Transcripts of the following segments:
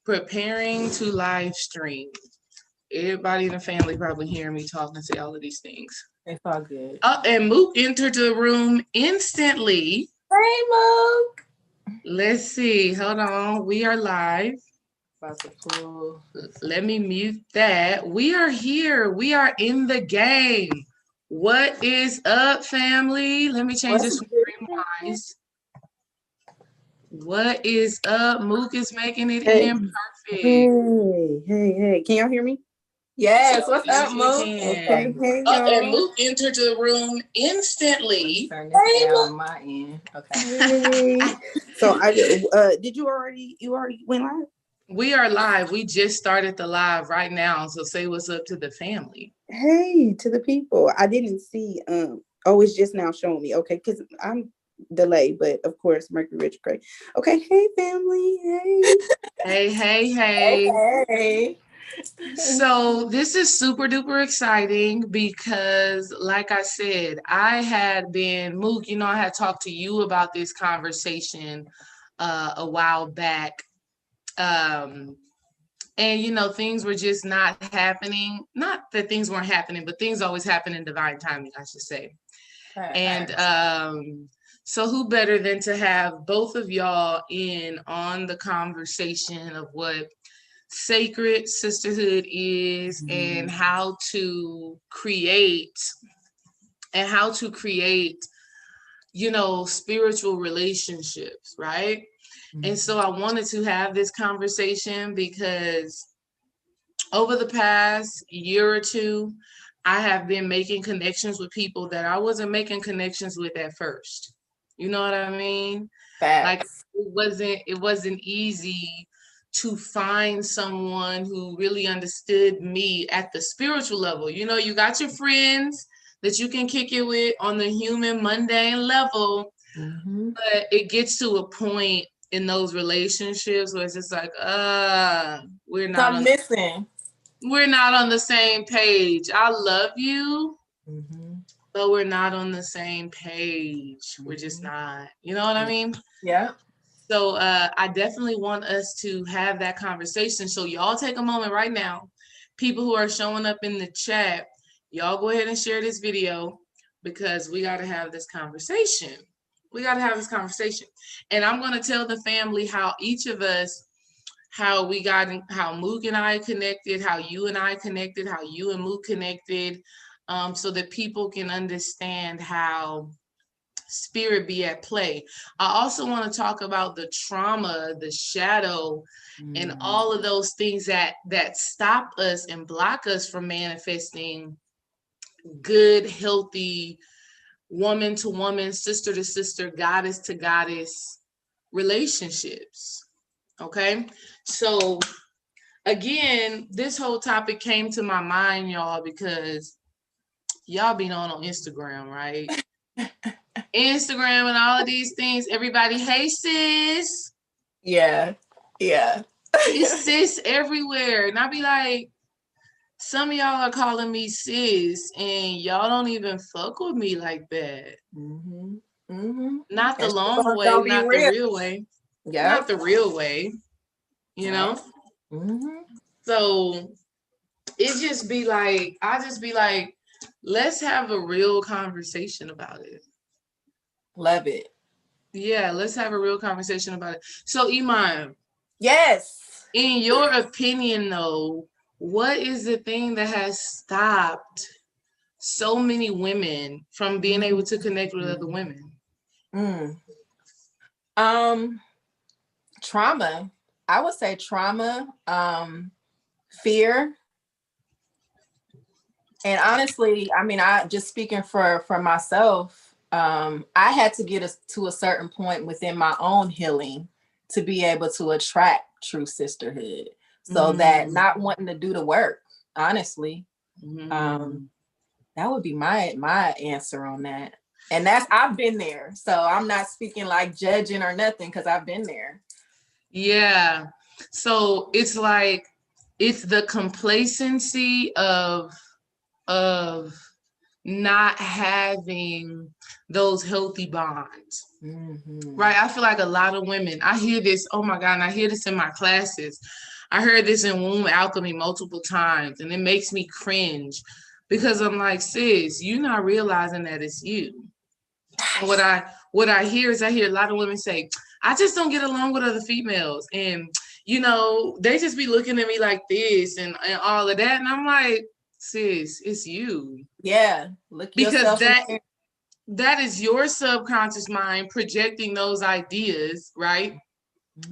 Preparing to live stream. Everybody in the family probably hearing me talk and say all of these things. It's all good. And Mook entered the room instantly. Hey, Mook. Let's see. Hold on. We are live. About to pull. Let me mute that. We are here. We are in the game. What is up, family? Let me change this from Greenwise. What is up? Mook is making it in perfect. Hey. Can y'all hear me? Yes. What's up, Mook? Okay. Hey, and Mook entered the room instantly. Turn this down on my end. Okay. Hey. So did you already went live? We are live. We just started the live right now. So say what's up to the family. Hey, to the people. I didn't see it's just now showing me. Okay, because I'm delayed, but of course Mercury retrograde. Okay, hey family. Hey. So this is super duper exciting because, like I said, I had been, Mook, I had talked to you about this conversation a while back. And, things were just not happening. Not that things weren't happening, but things always happen in divine timing, I should say. And so who better than to have both of y'all in on the conversation of what Sacred Sisterhood is and how to create spiritual relationships, right? And so I wanted to have this conversation because over the past year or two, I have been making connections with people that I wasn't making connections with at first. You know what I mean? Like it wasn't easy to find someone who really understood me at the spiritual level. You got your friends that you can kick it with on the human mundane level, but it gets to a point in those relationships where it's just like, we're not on the same page. I love you, but we're not on the same page. We're just not. You know what I mean? Yeah. So I definitely want us to have that conversation. So y'all take a moment right now. People who are showing up in the chat, y'all go ahead and share this video because we got to have this conversation. And I'm going to tell the family how each of us, how Mook and I connected, how you and I connected, how you and Mook connected, so that people can understand how spirit be at play. I also want to talk about the trauma, the shadow, and all of those things that stop us and block us from manifesting good, healthy, woman to woman, sister to sister, goddess to goddess relationships. Okay, so again, this whole topic came to my mind, y'all, because y'all be on Instagram, right? Instagram and all of these things. Everybody, hey sis. Yeah. It's sis everywhere. And I be like, some of y'all are calling me sis and y'all don't even fuck with me like that. Not the long way, not the real way. Yeah. Not the real way. So it just be like, I just be like, let's have a real conversation about it. Love it. Yeah, let's have a real conversation about it. So, Iman. Yes. In your opinion, though, what is the thing that has stopped so many women from being able to connect with other women? Trauma. I would say trauma, fear. And honestly, I mean, I just speaking for myself, I had to get to a certain point within my own healing to be able to attract true sisterhood. So that not wanting to do the work, honestly, that would be my answer on that. And I've been there. So I'm not speaking like judging or nothing because I've been there. Yeah. So it's like, it's the complacency of not having those healthy bonds. Right? I feel like a lot of women, I hear this, oh my God, and I hear this in my classes. I heard this in womb alchemy multiple times, and it makes me cringe because I'm like, sis, you're not realizing that it's you. And what I hear is I hear a lot of women say, I just don't get along with other females. And, you know, they just be looking at me like this and all of that. And I'm like, sis, it's you. Yeah. Look Because yourself that is your subconscious mind projecting those ideas, right?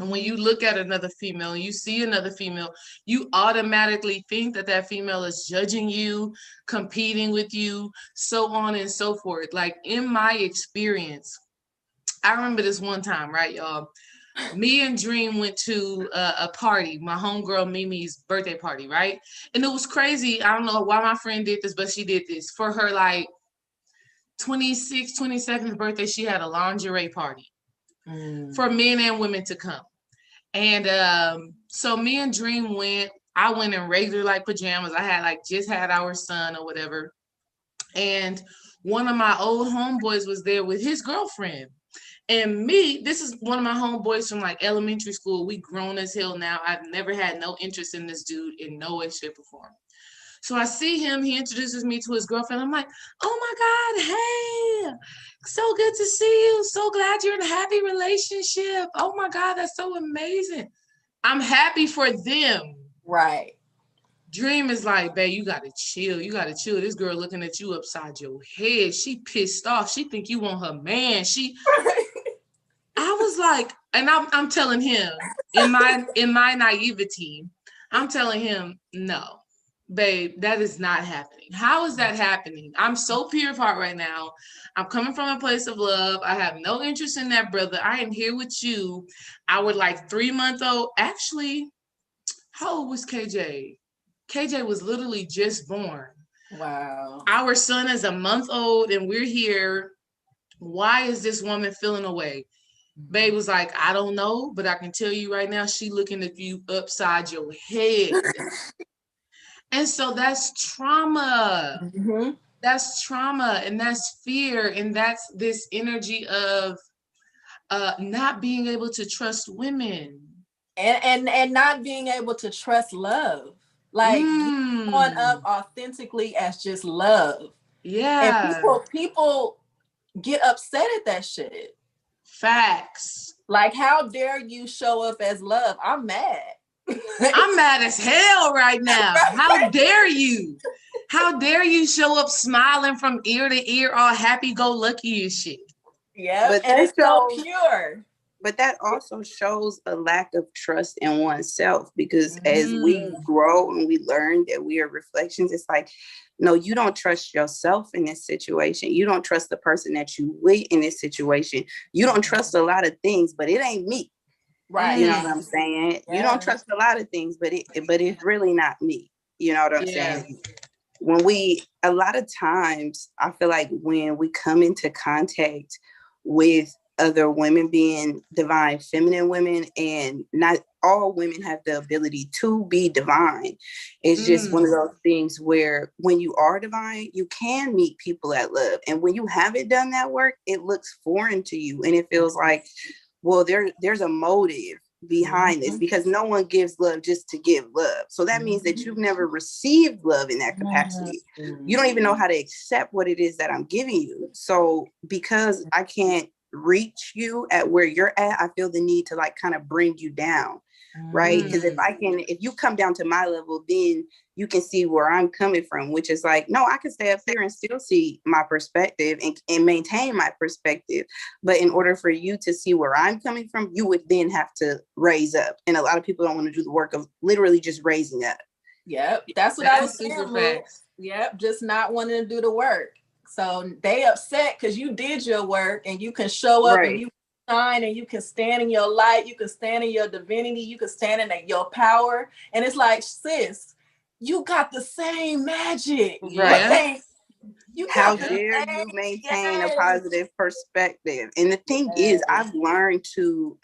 And when you look at another female and you see another female, you automatically think that that female is judging you, competing with you, so on and so forth. Like in my experience, I remember this one time, right, y'all? Me and Dream went to a party, my homegirl Mimi's birthday party, right? And it was crazy. I don't know why my friend did this, but she did this. For her like 26th, 27th birthday, she had a lingerie party for men and women to come. And so me and Dream went. I went in regular like pajamas. I had like just had our son or whatever. And one of my old homeboys was there with his girlfriend. And me, this is one of my homeboys from like elementary school. We grown as hell now. I've never had no interest in this dude in no way, shape, or form. So I see him, he introduces me to his girlfriend. I'm like, oh my God, hey, so good to see you. So glad you're in a happy relationship. Oh my God, that's so amazing. I'm happy for them. Right. Dream is like, babe, you gotta chill. You gotta chill. This girl looking at you upside your head. She pissed off. She think you want her man. I was like, and I'm telling him in my naivety, I'm telling him, no. Babe, that is not happening. How is that happening? I'm so pure of heart right now. I'm coming from a place of love. I have no interest in that brother. I am here with you. Our like 3-month-old. Actually, how old was KJ? KJ was literally just born. Wow. Our son is a month old and we're here. Why is this woman feeling away? Babe was like, I don't know, but I can tell you right now, she looking at you upside your head. And so that's trauma. Mm-hmm. That's trauma and that's fear. And that's this energy of not being able to trust women. And not being able to trust love. Like growing up authentically as just love. Yeah. And people get upset at that shit. Facts. Like, how dare you show up as love? I'm mad. I'm mad as hell right now. How dare you? How dare you show up smiling from ear to ear, all happy-go-lucky and shit? Yeah, but and it's so pure. But that also shows a lack of trust in oneself because as we grow and we learn that we are reflections, it's like, no, you don't trust yourself in this situation. You don't trust the person that you with in this situation. You don't trust a lot of things, but it ain't me. Right. You know what I'm saying? Yeah. You don't trust a lot of things, but it's really not me. You know what I'm saying? When a lot of times I feel like when we come into contact with other women being divine feminine women, and not all women have the ability to be divine. It's just one of those things where when you are divine, you can meet people at love. And when you haven't done that work, it looks foreign to you. And it feels like, well, there's a motive behind this because no one gives love just to give love. So that means that you've never received love in that capacity. You don't even know how to accept what it is that I'm giving you. So because I can't reach you at where you're at, I feel the need to like kind of bring you down. Right. Because if you come down to my level, then you can see where I'm coming from, which is like, no, I can stay up here and still see my perspective and maintain my perspective. But in order for you to see where I'm coming from, you would then have to raise up. And a lot of people don't want to do the work of literally just raising up. Yep. That's what I was saying. Yep. Just not wanting to do the work. So they upset because you did your work and you can show up and you shine and you can stand in your light, you can stand in your divinity, you can stand in your power. And it's like, sis, you got the same magic. Right. How dare you maintain a positive perspective? And the thing is, I've learned to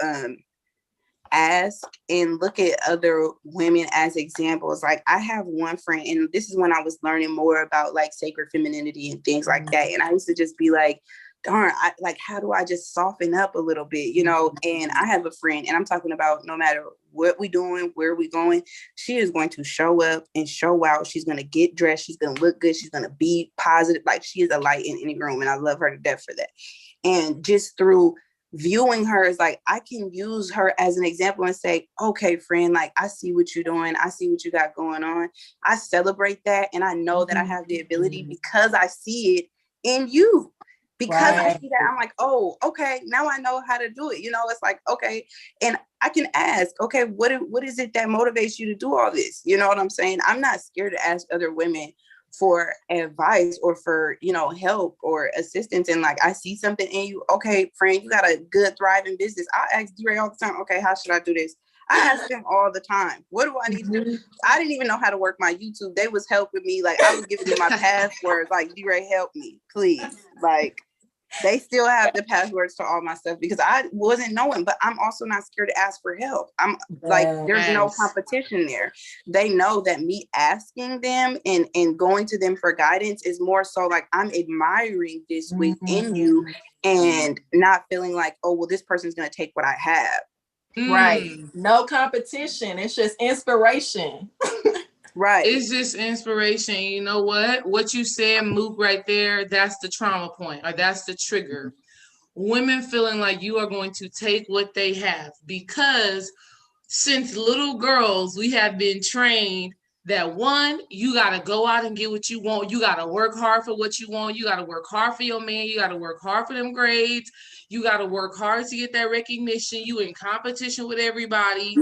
ask and look at other women as examples. Like I have one friend, and this is when I was learning more about like sacred femininity and things like that. And I used to just be like, darn, like, how do I just soften up a little bit, you know? And I have a friend, and I'm talking about no matter what we doing, where we going, she is going to show up and show out. She's going to get dressed. She's going to look good. She's going to be positive. Like, she is a light in any room, and I love her to death for that. And just through viewing her as like, I can use her as an example and say, okay, friend, like, I see what you're doing. I see what you got going on. I celebrate that. And I know that I have the ability because I see it in you. Because I see that, I'm like, oh, okay, now I know how to do it. You know, it's like, okay. And I can ask, okay, what is it that motivates you to do all this? You know what I'm saying? I'm not scared to ask other women for advice or for, you know, help or assistance. And like, I see something in you. Okay, friend, you got a good, thriving business. I ask D-Ray all the time, okay, how should I do this? I ask them all the time, what do I need to do? I didn't even know how to work my YouTube. They was helping me. Like, I was giving them my passwords, like, D-Ray, help me, please. Like, they still have the passwords to all my stuff because I wasn't knowing, but I'm also not scared to ask for help. I'm like, there's no competition there. They know that me asking them and going to them for guidance is more so like, I'm admiring this within you and not feeling like, oh, well, this person's going to take what I have. Right. No competition. It's just inspiration. Right. It's just inspiration. You know what you said, Mook, right there, that's the trauma point, or that's the trigger. Women feeling like you are going to take what they have, because since little girls, we have been trained that, one, you got to go out and get what you want. You got to work hard for what you want. You got to work hard for your man. You got to work hard for them grades. You got to work hard to get that recognition. You in competition with everybody.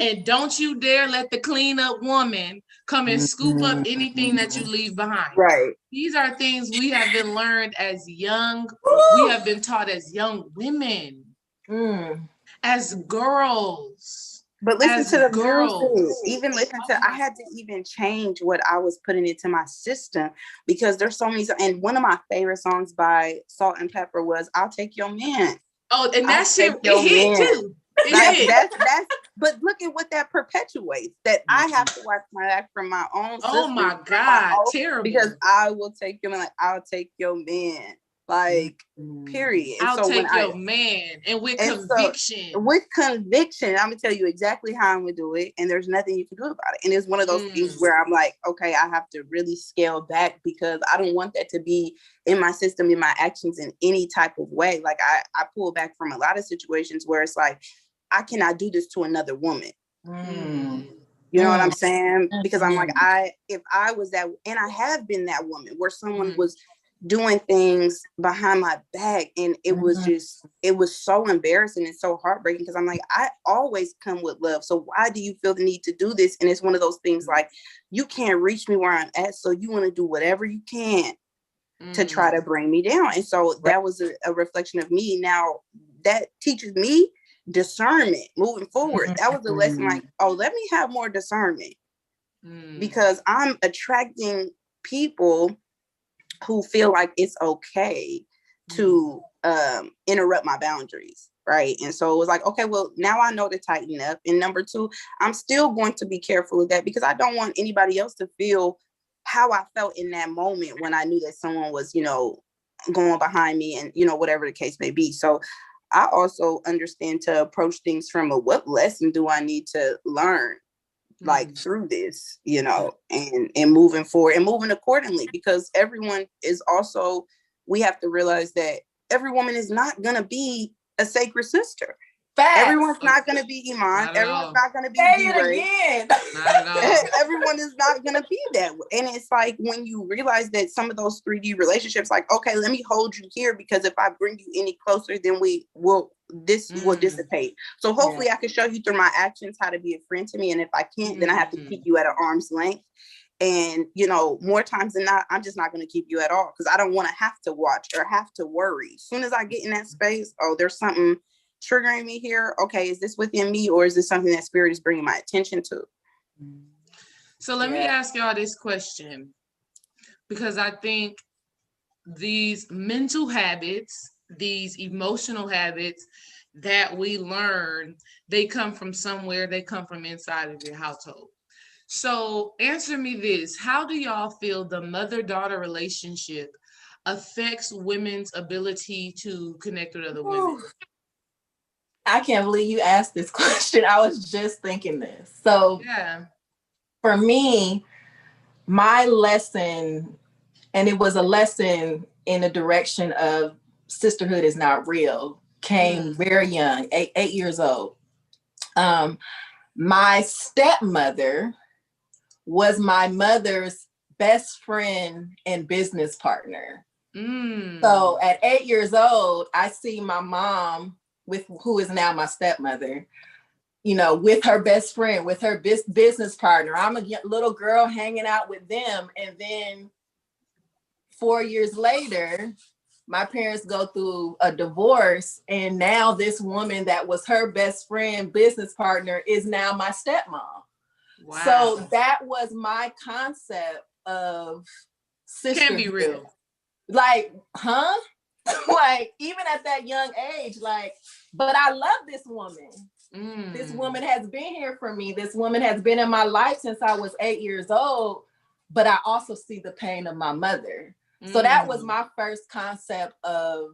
And don't you dare let the cleanup woman come and scoop up anything that you leave behind. Right. These are things we have been learned as young. We have been taught as young women, as girls. But listen to the music. Even listen to, I had to even change what I was putting into my system because there's so many. And one of my favorite songs by Salt and Pepper was "I'll Take Your Man." Oh, and that shit, it hit too. That's but look at what that perpetuates. That I have to watch my back from my own. Oh my God, terrible. Because I will take your man. Like, I'll take your man. Like, period. And I'll take your man, and with conviction. With conviction, I'm gonna tell you exactly how I'm gonna do it, and there's nothing you can do about it. And it's one of those things where I'm like, okay, I have to really scale back because I don't want that to be in my system, in my actions, in any type of way. Like, I pull back from a lot of situations where it's like, I cannot do this to another woman. You know what I'm saying? Because I'm like, if I was that, and I have been that woman where someone was doing things behind my back, and it was just, it was so embarrassing and so heartbreaking because I'm like, I always come with love, so why do you feel the need to do this? And it's one of those things like, you can't reach me where I'm at, so you want to do whatever you can to try to bring me down. And so that was a reflection of me. Now that teaches me discernment moving forward. That was a lesson like, oh, let me have more discernment because I'm attracting people who feel like it's okay to interrupt my boundaries, right? And so it was like, okay, well, now I know to tighten up. And number two, I'm still going to be careful of that because I don't want anybody else to feel how I felt in that moment when I knew that someone was, you know, going behind me and, you know, whatever the case may be. So I also understand to approach things from a, what lesson do I need to learn? Like through this, you know, and moving forward and moving accordingly, because everyone is also, we have to realize that every woman is not going to be a sacred sister. Facts. Everyone's not going to be Iman. Everyone's not going to be D-Ray. Everyone is not going to be that way. And it's like when you realize that some of those 3D relationships, like, okay, let me hold you here because if I bring you any closer, then this will dissipate. So hopefully I can show you through my actions how to be a friend to me. And if I can't, then I have to keep you at an arm's length. And, you know, more times than not, I'm just not going to keep you at all because I don't want to have to watch or have to worry. As soon as I get in that space, oh, there's something triggering me here. Okay, is this within me or is this something that spirit is bringing my attention to? So let me ask y'all this question, because I think these mental habits, these emotional habits that we learn, they come from somewhere. They come from inside of your household. So answer me this: how do y'all feel the mother-daughter relationship affects women's ability to connect with other women? I can't believe you asked this question. I was just thinking this. So for me, my lesson, and it was a lesson in the direction of sisterhood is not real, came very young, 8 years old. My stepmother was my mother's best friend and business partner. So at 8 years old, I see my mom, who is now my stepmother, you know, with her best friend, with her business partner. I'm a little girl hanging out with them. And then 4 years later, my parents go through a divorce. And now this woman that was her best friend, business partner, is now my stepmom. Wow. So that was my concept of sisterhood. Can't be real. Like, huh? Like, even at that young age, like, but I love this woman. This woman has been here for me. This woman has been in my life since I was 8 years old, but I also see the pain of my mother. So that was my first concept of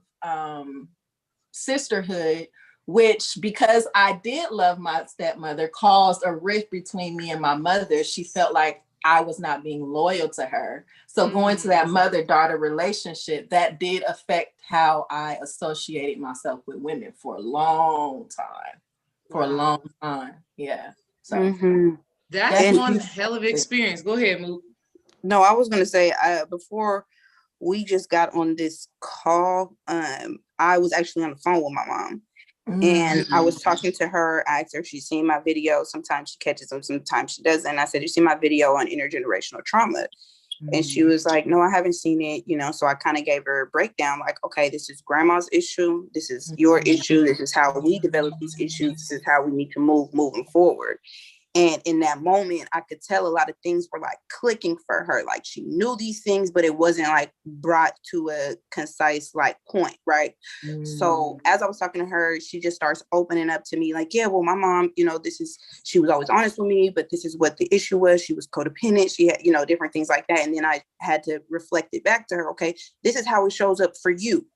sisterhood, which, because I did love my stepmother, caused a rift between me and my mother. She felt like I was not being loyal to her. So going to that mother-daughter relationship, that did affect how I associated myself with women for a long time. Yeah. So that's one hell of experience. Go ahead, Mook. No, I was gonna say before we just got on this call, I was actually on the phone with my mom. And I was talking to her. I asked her if she's seen my video. Sometimes she catches them, sometimes she doesn't. I said, "You see my video on intergenerational trauma?" And she was like, "No, I haven't seen it." You know, so I kind of gave her a breakdown, like, "Okay, this is grandma's issue. This is your issue. This is how we develop these issues. This is how we need to moving forward." And in that moment, I could tell a lot of things were like clicking for her. Like she knew these things, but it wasn't like brought to a concise like point, right? So as I was talking to her, she just starts opening up to me like, "Yeah, well, my mom, you know, she was always honest with me, but this is what the issue was. She was codependent. She had, you know, different things like that." And then I had to reflect it back to her. Okay, this is how it shows up for you.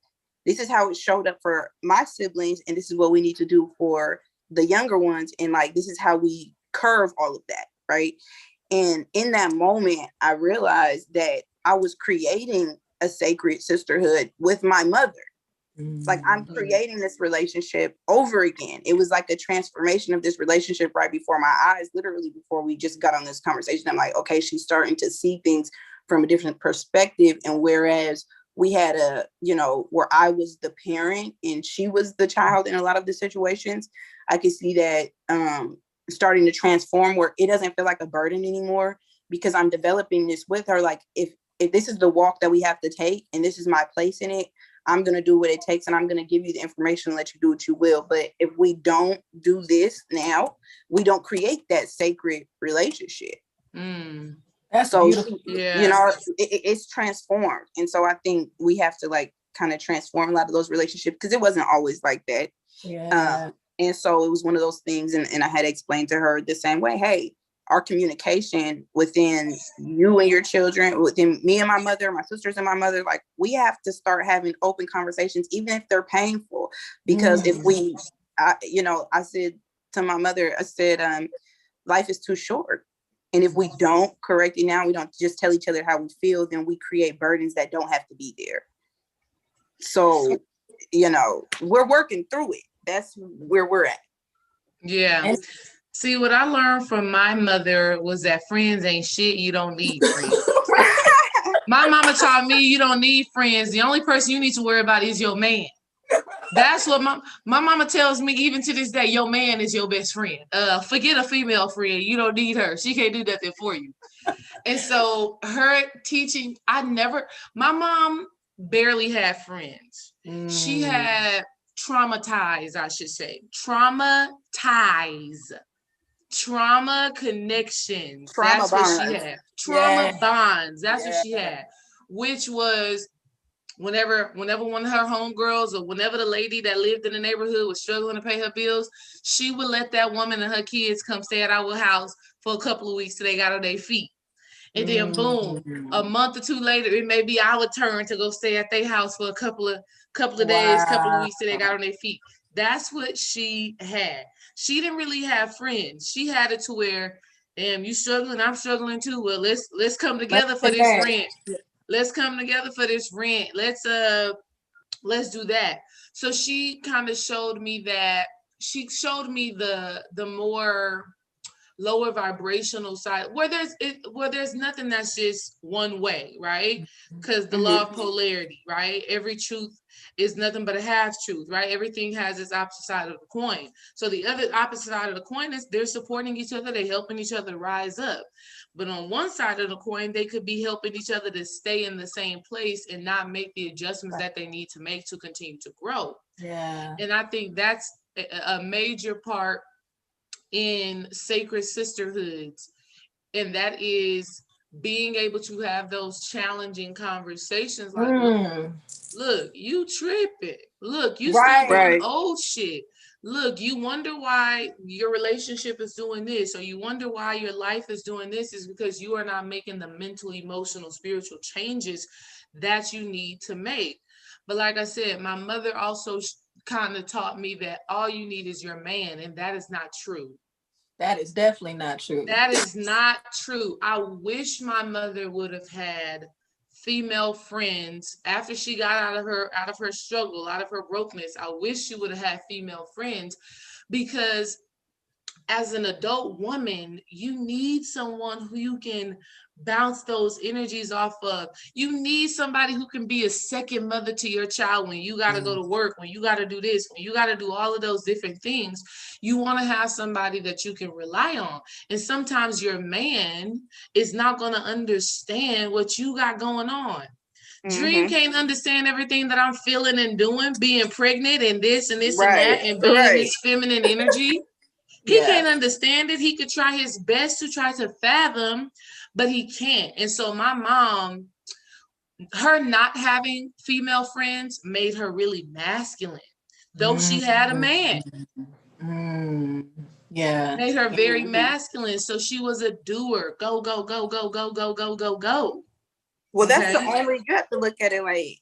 This is how it showed up for my siblings. And this is what we need to do for the younger ones. And like, this is how we curve all of that, right? And in that moment, I realized that I was creating a sacred sisterhood with my mother. It's like I'm creating this relationship over again. It was like a transformation of this relationship right before my eyes, literally before we just got on this conversation. I'm like, okay, she's starting to see things from a different perspective. And whereas we had where I was the parent and she was the child in a lot of the situations, I could see that starting to transform where it doesn't feel like a burden anymore, because I'm developing this with her. Like if this is the walk that we have to take and this is my place in it, I'm going to do what it takes and I'm going to give you the information and let you do what you will. But if we don't do this now, we don't create that sacred relationship. That's so beautiful. You know, it's transformed. And so I think we have to like kind of transform a lot of those relationships because it wasn't always like that. And so it was one of those things. And I had to explain to her the same way, hey, our communication within you and your children, within me and my mother, my sisters and my mother, like we have to start having open conversations, even if they're painful. Because if I said to my mother, I said, life is too short. And if we don't correct it now, we don't just tell each other how we feel, then we create burdens that don't have to be there. So, you know, we're working through it. That's where we're at. Yeah. See, what I learned from my mother was that friends ain't shit. You don't need friends. My mama taught me you don't need friends. The only person you need to worry about is your man. That's what my mama tells me even to this day. Your man is your best friend. Forget a female friend. You don't need her. She can't do nothing for you. And so her teaching, my mom barely had friends. She had traumatized, I should say. Trauma connections. That's what she had. Trauma bonds. That's what she had. Which was whenever one of her homegirls or whenever the lady that lived in the neighborhood was struggling to pay her bills, she would let that woman and her kids come stay at our house for a couple of weeks till they got on their feet. And then boom, a month or two later, it may be our turn to go stay at their house for a couple of days, couple of weeks till they got on their feet. That's what she had. She didn't really have friends. She had it to where, damn, you struggling, I'm struggling too. Well, let's come together for this rent. Let's come together for this rent. Let's do that. So she kind of showed me that. She showed me the more lower vibrational side where there's nothing that's just one way, right? Because the law of polarity, right? Every truth is nothing but a half truth, right? Everything has its opposite side of the coin. So the other opposite side of the coin is they're supporting each other, they're helping each other rise up. But on one side of the coin, they could be helping each other to stay in the same place and not make the adjustments that they need to make to continue to grow. Yeah. And I think that's a major part in sacred sisterhoods, and that is being able to have those challenging conversations like, look, you tripping, look, you still doing old shit, look, you wonder why your relationship is doing this, or you wonder why your life is doing this, is because you are not making the mental, emotional, spiritual changes that you need to make. But like I said, my mother also kind of taught me that all you need is your man, and that is not true. That is definitely not true. That is not true. I wish my mother would have had female friends after she got out of her struggle, out of her brokenness. I wish she would have had female friends, because as an adult woman, you need someone who you can bounce those energies off of. You need somebody who can be a second mother to your child when you got to go to work, when you got to do this, when you got to do all of those different things. You want to have somebody that you can rely on. And sometimes your man is not going to understand what you got going on. Dream can't understand everything that I'm feeling and doing, being pregnant and this and this and that, and being in this feminine energy. He can't understand it. He could try his best to try to fathom, but he can't. And so my mom, her not having female friends made her really masculine, though she had a man. Yeah. Made her very masculine. So she was a doer. Go, go, go, go, go, go, go, go, go. Well, that's the only, you have to look at it like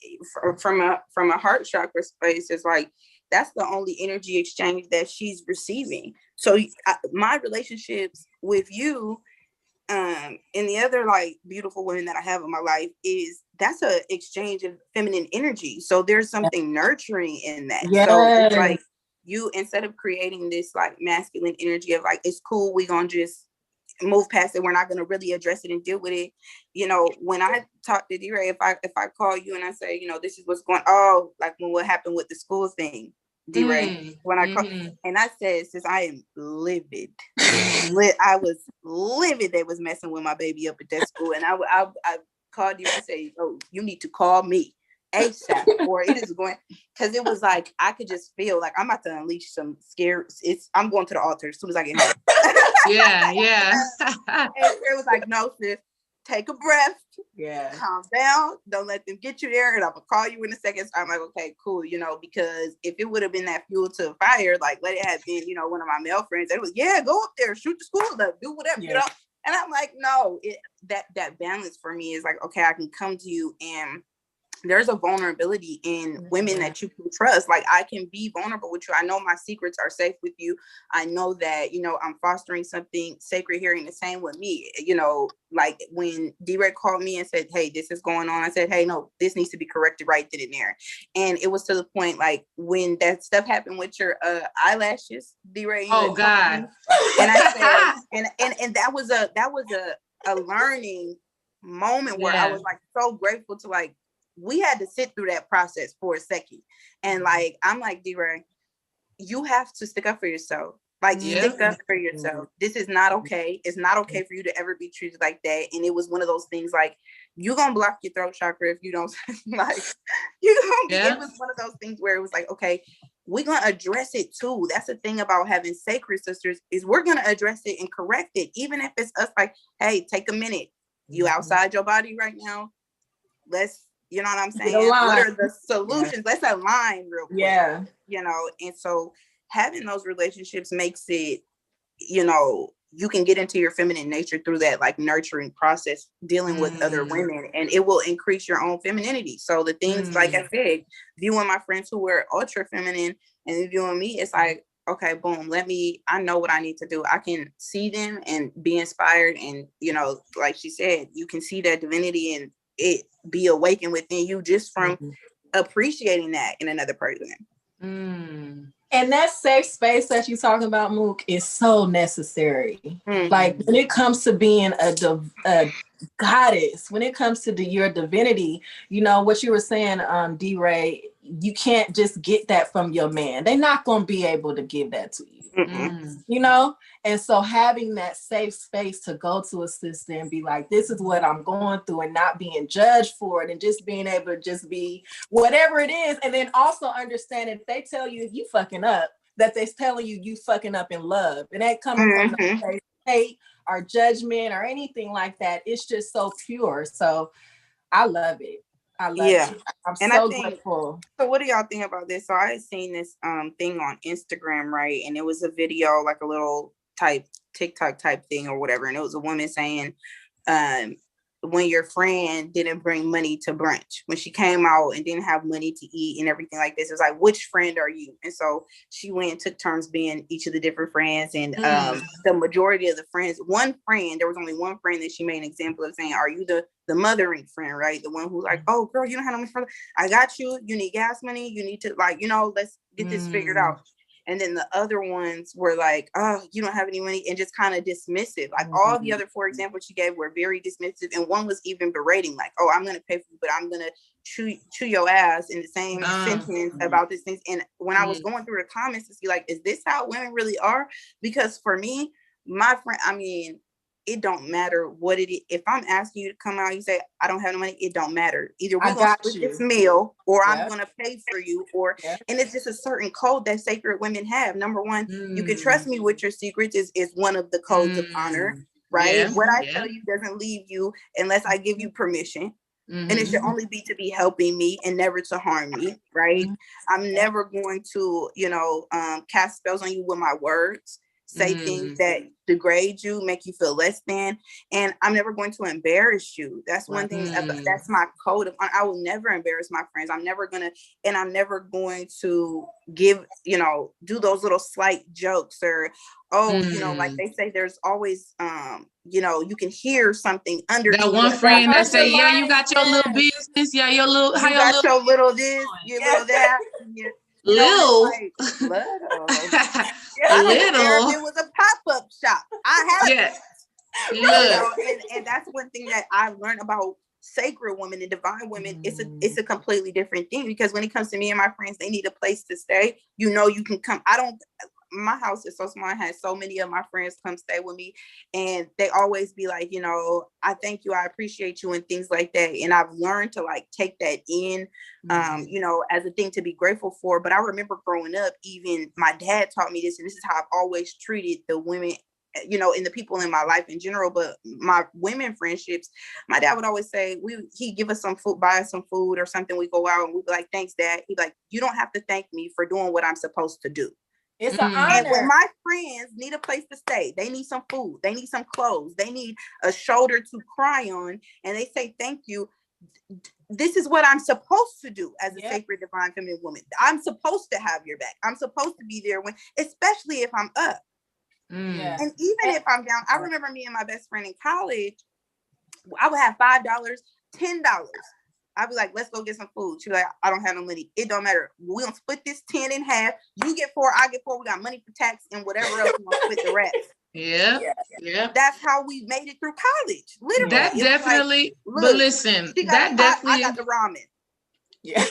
from a heart chakra space. It's like, that's the only energy exchange that she's receiving. So my relationships with you and the other like beautiful women that I have in my life, that's a exchange of feminine energy. So there's something nurturing in that. So it's like, you, instead of creating this like masculine energy of like, it's cool, we gonna just move past it, we're not going to really address it and deal with it. You know, when I talk to D-Ray, if I call you and I say, you know, this is what's going on, like when what happened with the school thing, D-Ray, when I call, and I said, since I am livid, I was livid they was messing with my baby up at that school. And I called you and say, oh, you need to call me ASAP, or it is going, because it was like, I could just feel like I'm about to unleash some scare. I'm going to the altar as soon as I get home. Yeah. And it was like, no, sis, take a breath. Yeah. Calm down. Don't let them get you there. And I'm going to call you in a second. So I'm like, okay, cool. You know, because if it would have been that fuel to a fire, like let it have been, you know, one of my male friends, they was, yeah, go up there, shoot the school up, do whatever, you know? And I'm like, no, that balance for me is like, okay, I can come to you, and there's a vulnerability in women that you can trust. Like, I can be vulnerable with you. I know my secrets are safe with you. I know that, you know, I'm fostering something sacred here, and the same with me. You know, like when D-Ray called me and said, hey, this is going on, I said, hey, no, this needs to be corrected right then and there. And it was to the point, like when that stuff happened with your eyelashes, D-Ray. Oh God. And I said, and that was a learning moment where I was like so grateful to, like, we had to sit through that process for a second. And like, I'm like, D-Ray, you have to stick up for yourself. Like, stick up for yourself. This is not okay. It's not okay for you to ever be treated like that. And it was one of those things, like, you're going to block your throat chakra if you don't, like, it was one of those things where it was like, okay, we're going to address it too. That's the thing about having sacred sisters, is we're going to address it and correct it. Even if it's us, like, hey, take a minute. You outside your body right now. Let's, you know what I'm saying? What are the solutions? Let's align real quick. You know, and so having those relationships makes it, you know, you can get into your feminine nature through that like nurturing process, dealing with other women, and it will increase your own femininity. So the things, like I said, viewing my friends who were ultra feminine and viewing me, it's like, okay, boom, I know what I need to do. I can see them and be inspired. And, you know, like she said, you can see that divinity and it be awakened within you just from appreciating that in another person. And that safe space that you're talking about, Mook, is so necessary. Like when it comes to being a goddess, when it comes to your divinity, you know, what you were saying, D-Ray, you can't just get that from your man. They're not going to be able to give that to you, you know? And so having that safe space to go to a sister and be like, this is what I'm going through, and not being judged for it, and just being able to just be whatever it is. And then also understand if they tell you you fucking up, that they're telling you fucking up in love. And that coming from the place of hate or judgment or anything like that. It's just so pure. So I love it. I love it. I'm so grateful. So what do y'all think about this? So I had seen this thing on Instagram, right? And it was a video, like a little type TikTok type thing or whatever. And it was a woman saying, when your friend didn't bring money to brunch, when she came out and didn't have money to eat and everything like this, it was like, which friend are you? And so she went and took turns being each of the different friends. And the majority of the friends, there was only one friend that she made an example of saying, are you the mothering friend, right? The one who's like, oh girl, you don't have no money for I got you. You need gas money. You need to, like, you know, let's get this figured out. And then the other ones were like, oh, you don't have any money, and just kind of dismissive. Like all the other 4 examples she gave were very dismissive. And one was even berating, like, oh, I'm going to pay for you, but I'm going to chew your ass in the same sentence about these things. And when I was going through the comments to see, like, is this how women really are? Because for me, my friend, I mean, it don't matter what it is. If I'm asking you to come out, you say, I don't have no money, it don't matter. Either we're going to split this meal, or I'm going to pay for you, or, and it's just a certain code that sacred women have. Number one, you can trust me with your secrets is one of the codes of honor, right? What I tell you doesn't leave you unless I give you permission. And it should only be to be helping me and never to harm me, right? I'm never going to, you know, cast spells on you with my words. Say things that degrade you, make you feel less than, and I'm never going to embarrass you. That's one thing. That's my code of honor. I will never embarrass my friends. I'm never going to give, you know, do those little slight jokes or, you know, like they say, there's always, you know, you can hear something under that one friend that say, yeah, you got your little business, yeah, your little, you got your little this, your little that. Little, like, little. A little. It was a pop-up shop. I have it. You know, and that's one thing that I learned about sacred women and divine women. It's a completely different thing, because when it comes to me and my friends, they need a place to stay. You know, you can come. My house is so small. I had so many of my friends come stay with me, and they always be like, you know, I thank you, I appreciate you, and things like that. And I've learned to like take that in, you know, as a thing to be grateful for. But I remember growing up, even my dad taught me this, and this is how I've always treated the women, you know, and the people in my life in general, but my women friendships. My dad would always say, he'd give us some food, buy us some food or something. We go out and we'd be like, thanks, Dad. He'd be like, you don't have to thank me for doing what I'm supposed to do. It's an honor. And when my friends need a place to stay, they need some food, they need some clothes, they need a shoulder to cry on, and they say thank you, this is what I'm supposed to do as a sacred divine feminine woman. I'm supposed to have your back. I'm supposed to be there when, especially if I'm up. And even if I'm down, I remember me and my best friend in college, I would have $5, $10. I'd be like, let's go get some food. She'd be like, I don't have no money. It don't matter. We're going to split this 10 in half. You get 4, I get 4. We got money for tax and whatever else. We're going to split the rest. Yeah. That's how we made it through college. Literally. That definitely, like, but listen, that definitely. I got the ramen. Yeah.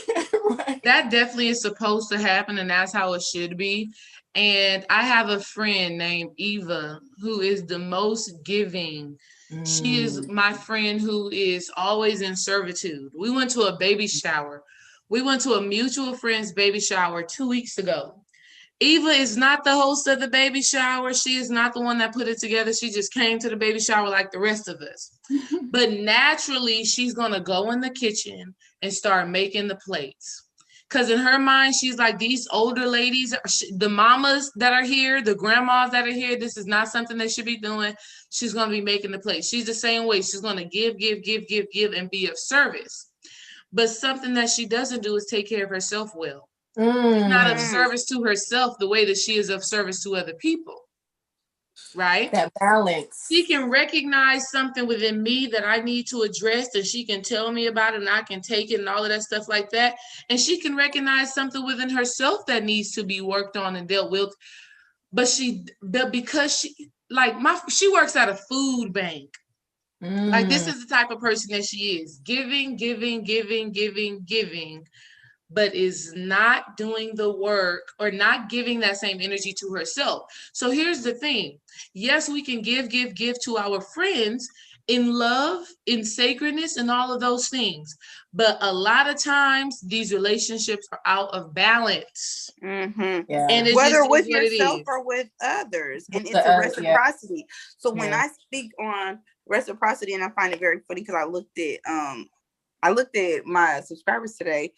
That definitely is supposed to happen, and that's how it should be. And I have a friend named Eva who is the most giving. She is my friend who is always in servitude. We went to a baby shower. We went to a mutual friend's baby shower 2 weeks ago. Eva is not the host of the baby shower. She is not the one that put it together. She just came to the baby shower like the rest of us. But naturally, she's going to go in the kitchen and start making the plates. Because in her mind, she's like, these older ladies, the mamas that are here, the grandmas that are here, this is not something they should be doing. She's going to be making the plate. She's the same way. She's going to give, and be of service. But something that she doesn't do is take care of herself well. She's not of service to herself the way that she is of service to other people. Right? That balance. She can recognize something within me that I need to address, and she can tell me about it, and I can take it and all of that stuff like that. And she can recognize something within herself that needs to be worked on and dealt with. But because she works at a food bank. Like, this is the type of person that she is. Giving, but is not doing the work or not giving that same energy to herself. So here's the thing. Yes, we can give to our friends in love, in sacredness, and all of those things. But a lot of times these relationships are out of balance. Mm-hmm. Yeah. And it's whether just with yourself or with others. And it's a reciprocity. Yeah. So when I speak on reciprocity, and I find it very funny because I looked at my subscribers today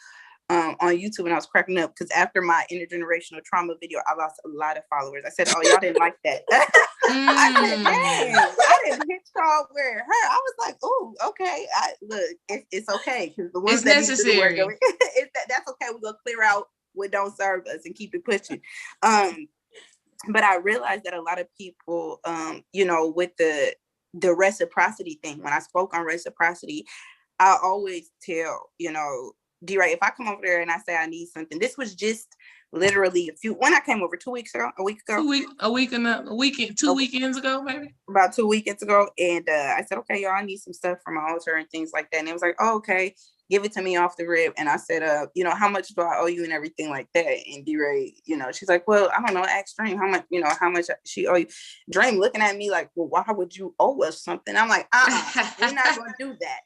on YouTube, and I was cracking up because after my intergenerational trauma video, I lost a lot of followers. I said, "Oh, y'all didn't like that." I said, "Dang, I didn't hit y'all where it hurt." I was like, "Oh, okay. It's okay because the ones that necessary. Need to do work, that's okay. We're gonna clear out what don't serve us and keep it pushing." But I realized that a lot of people, with the reciprocity thing. When I spoke on reciprocity, I always tell, D-Ray, if I come over there and I say I need something, this was just literally when I came over 2 weeks ago, a week ago, 2 weekends ago, maybe about 2 weekends ago. And I said, okay, y'all, I need some stuff for my altar and things like that. And it was like, oh, okay, give it to me off the rip. And I said, how much do I owe you and everything like that? And D-Ray, she's like, well, I don't know, ask Dream how much she owe you. Dream looking at me like, well, why would you owe us something? I'm like, we're not going to do that.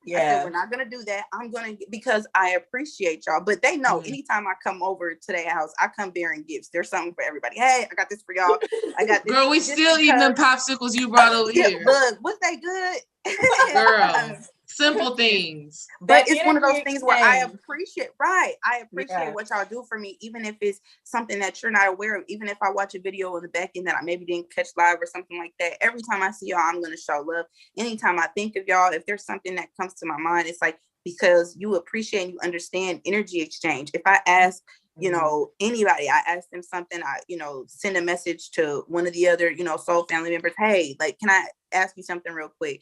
Yeah, I said, we're not gonna do that. I'm gonna, because I appreciate y'all. But they know anytime I come over to their house, I come bearing gifts. There's something for everybody. Hey, I got this for y'all. I got this. Girl, we still eating them popsicles you brought over here. But was they good? Girl, simple things. But it's one of those things where I appreciate what y'all do for me, even if it's something that you're not aware of. Even if I watch a video in the back end that I maybe didn't catch live or something like that, every time I see y'all, I'm going to show love. Anytime I think of y'all, if there's something that comes to my mind, it's like, because you appreciate and you understand energy exchange. If I ask, anybody, I ask them something, I, send a message to one of the other, soul family members, hey, like, can I ask you something real quick?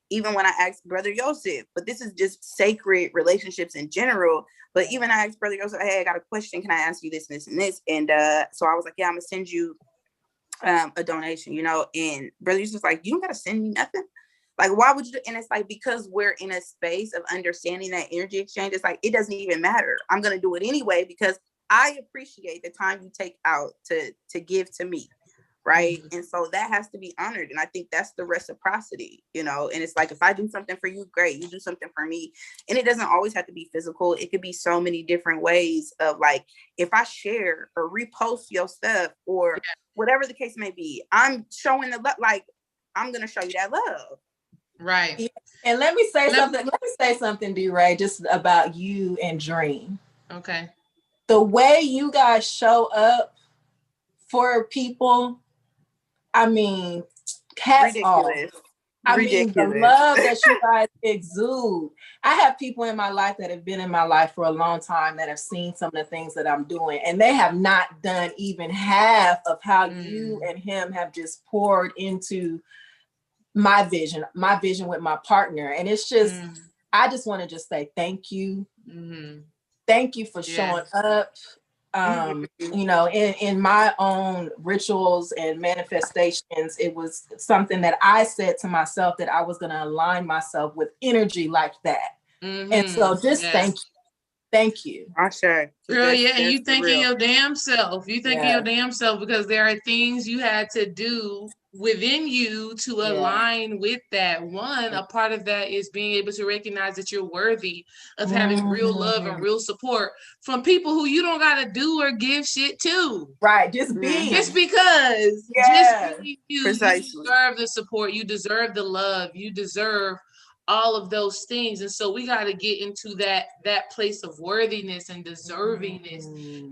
Even when I asked Brother Yosef, but this is just sacred relationships in general. But even I asked Brother Yosef, hey, I got a question. Can I ask you this and this and this? And so I was like, yeah, I'm gonna send you a donation, and Brother Yosef was like, you don't gotta send me nothing. Like, why would you? And it's like, because we're in a space of understanding that energy exchange, it's like, it doesn't even matter. I'm gonna do it anyway because I appreciate the time you take out to give to me. Right. And so that has to be honored. And I think that's the reciprocity, and it's like, if I do something for you, great, you do something for me. And it doesn't always have to be physical. It could be so many different ways of, like, if I share or repost your stuff or whatever the case may be, I'm showing the love, like, I'm going to show you that love. Right. Yeah. And let me say something, D-Ray, just about you and Dream. Okay. The way you guys show up for people, I mean, hats off. I mean, the love that you guys exude. I have people in my life that have been in my life for a long time that have seen some of the things that I'm doing, and they have not done even half of how you and him have just poured into my vision with my partner. And it's just, I just want to just say thank you. Thank you for showing up. In my own rituals and manifestations, it was something that I said to myself that I was going to align myself with energy like that. And so just thank you. I sure. Girl, yeah, and you thinking your damn self. You thinking your damn self, because there are things you had to do within you to align with that. One, a part of that is being able to recognize that you're worthy of having real love and real support from people who you don't gotta do or give shit to. Right, just be. Just because. Just being you, precisely. You deserve the support, you deserve the love, you deserve all of those things. And so we got to get into that place of worthiness and deservingness,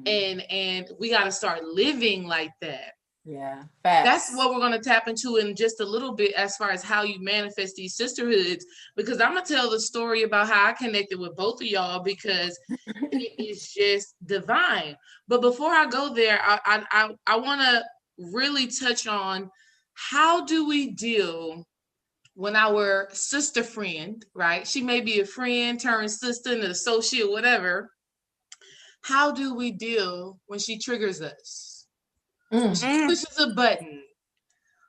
and we got to start living like that. Yeah, facts. That's what we're going to tap into in just a little bit, as far as how you manifest these sisterhoods, because I'm going to tell the story about how I connected with both of y'all, because it is just divine. But before I go there, I want to really touch on, how do we deal when our sister friend, right? She may be a friend turned sister, an associate, whatever. How do we deal when she triggers us? When she pushes a button,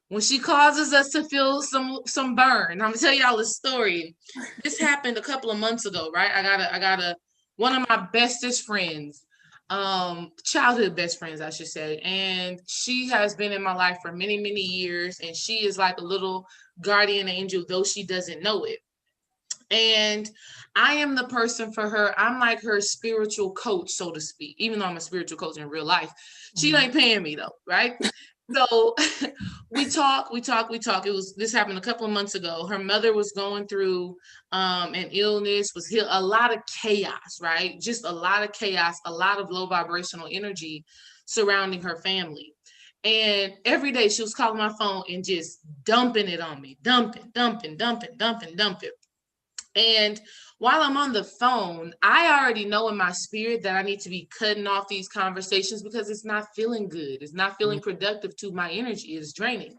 when she causes us to feel some burn. I'm gonna tell y'all a story. This happened a couple of months ago, right? I got one of my bestest friends, childhood best friends, I should say, and she has been in my life for many, many years, and she is like a little guardian angel, though she doesn't know it. And I am the person for her. I'm like her spiritual coach, so to speak, even though I'm a spiritual coach in real life. She ain't paying me though, right? So we talk. This happened a couple of months ago. Her mother was going through an illness, a lot of chaos, right? Just a lot of chaos, a lot of low vibrational energy surrounding her family. And every day she was calling my phone and just dumping it on me, dumping. And while I'm on the phone, I already know in my spirit that I need to be cutting off these conversations, because it's not feeling good. It's not feeling productive to my energy. It's draining.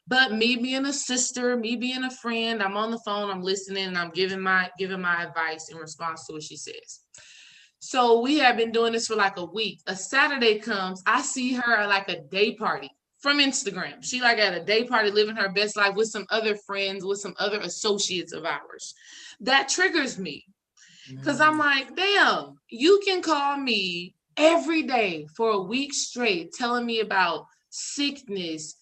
But me being a sister, me being a friend, I'm on the phone, I'm listening, and I'm giving my advice in response to what she says. So we have been doing this for like a week. A Saturday comes, I see her at like a day party from Instagram. She like at a day party, living her best life with some other friends, with some other associates of ours. That triggers me, because I'm like, damn, you can call me every day for a week straight telling me about sickness,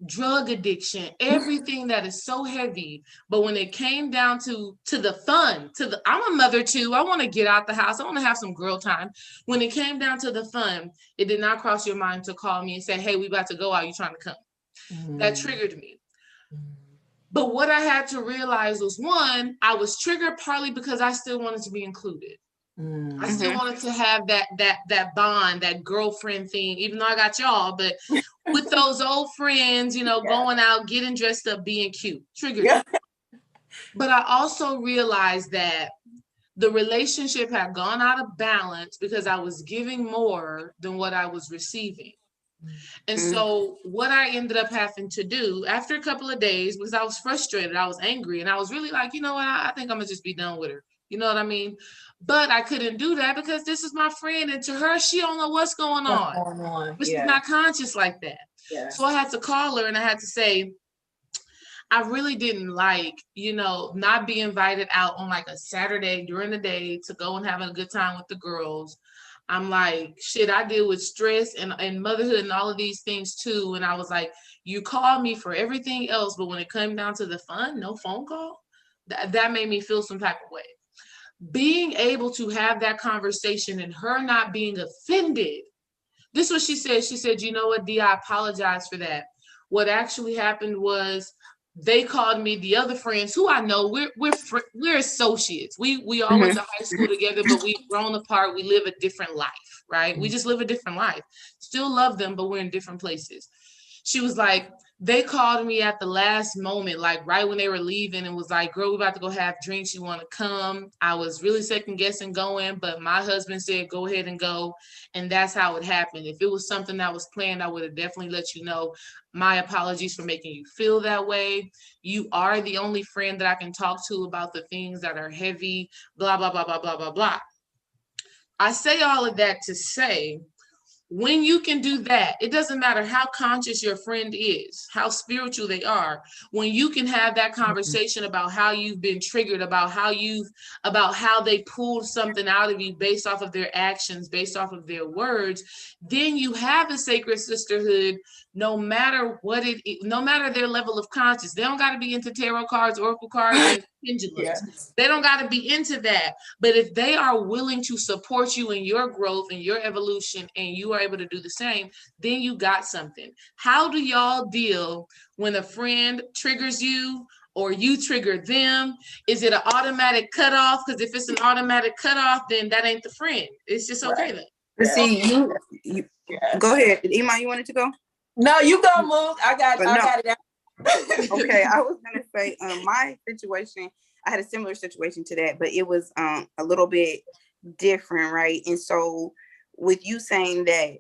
drug addiction, everything that is so heavy. But when it came down to the fun, I'm a mother too. I want to get out the house. I want to have some girl time. When it came down to the fun, it did not cross your mind to call me and say, hey, we about to go out. You trying to come? That triggered me. But what I had to realize was, one, I was triggered partly because I still wanted to be included. I still wanted to have that bond, that girlfriend thing, even though I got y'all, but with those old friends, going out, getting dressed up, being cute, triggered me. But I also realized that the relationship had gone out of balance because I was giving more than what I was receiving. And so what I ended up having to do after a couple of days, because I was frustrated, I was angry, and I was really like, you know what, I think I'm gonna just be done with her. You know what I mean? But I couldn't do that because this is my friend, and to her, she don't know what's going on. But she's not conscious like that. Yeah. So I had to call her and I had to say, I really didn't like, not be invited out on like a Saturday during the day to go and having a good time with the girls. I'm like, shit, I deal with stress and motherhood and all of these things too. And I was like, you call me for everything else, but when it came down to the fun, no phone call. That made me feel some type of way. Being able to have that conversation and her not being offended. This is what she said. She said, you know what, Dee, I apologize for that. What actually happened was they called me, the other friends who I know, we're associates. We all went to high school together, but we've grown apart. We live a different life, right? We just live a different life. Still love them, but we're in different places. She was like, they called me at the last moment, like right when they were leaving, and was like, girl, we're about to go have drinks. You want to come? I was really second guessing going, but my husband said, go ahead and go. And that's how it happened. If it was something that was planned, I would have definitely let you know. My apologies for making you feel that way. You are the only friend that I can talk to about the things that are heavy, blah, blah, blah, blah, blah, blah, blah. I say all of that to say, when you can do that, it doesn't matter how conscious your friend is, how spiritual they are. When you can have that conversation about how you've been triggered, about how they pulled something out of you based off of their actions, based off of their words, then you have a sacred sisterhood. No matter what no matter their level of conscious, they don't got to be into tarot cards, oracle cards, and pendulums. Yes. They don't got to be into that. But if they are willing to support you in your growth and your evolution, and you are able to do the same, then you got something. How do y'all deal when a friend triggers you, or you trigger them? Is it an automatic cutoff? Because if it's an automatic cutoff, then that ain't the friend. It's just okay then. Yeah. See, you go ahead. Iman, you wanted to go? No, you go, Move. I got it. Okay, I was gonna say, my situation, I had a similar situation to that, but it was a little bit different, right? And so, with you saying that,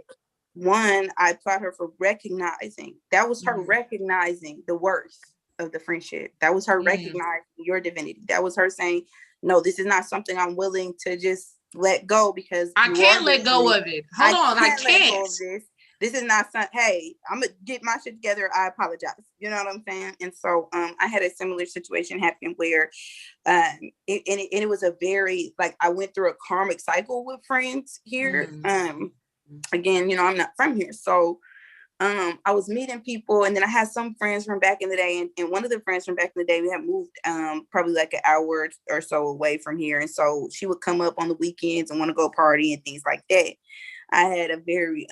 one, I applaud her for recognizing that was her recognizing the worth of the friendship. That was her recognizing your divinity. That was her saying, no, this is not something I'm willing to just let go because I can't let go of it. Hold on, I can't let go of this. This is not something, hey, I'm gonna get my shit together. I apologize. You know what I'm saying? And so I had a similar situation happen where it was a very, like, I went through a karmic cycle with friends here. Again, you know, I'm not from here. So I was meeting people, and then I had some friends from back in the day, and one of the friends from back in the day, we had moved probably like an hour or so away from here. And so she would come up on the weekends and want to go party and things like that. I had a very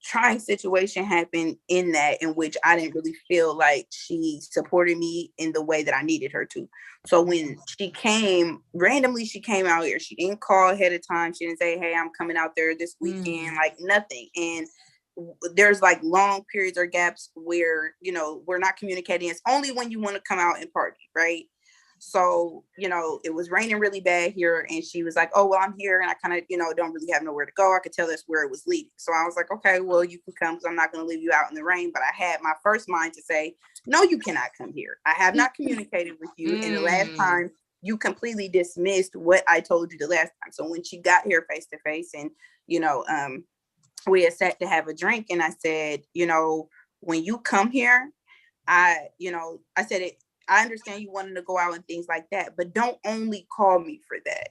trying situation happen in that, in which I didn't really feel like she supported me in the way that I needed her to. So when she came, randomly, she came out here. She didn't call ahead of time. She didn't say, hey, I'm coming out there this weekend, like nothing. And there's like long periods or gaps where, you know, we're not communicating. It's only when you want to come out and party, right? So, you know, it was raining really bad here, and she was like, oh, well, I'm here, and I kind of, you know, don't really have nowhere to go. I could tell that's where it was leading. So I was like, okay, well, you can come, because I'm not going to leave you out in the rain. But I had my first mind to say, no, you cannot come here. I have not communicated with you. And the last time you completely dismissed what I told you the last time. So when she got here face to face, and, you know, we had sat to have a drink, and I said, you know, when you come here, I said it. I understand you wanting to go out and things like that, but don't only call me for that.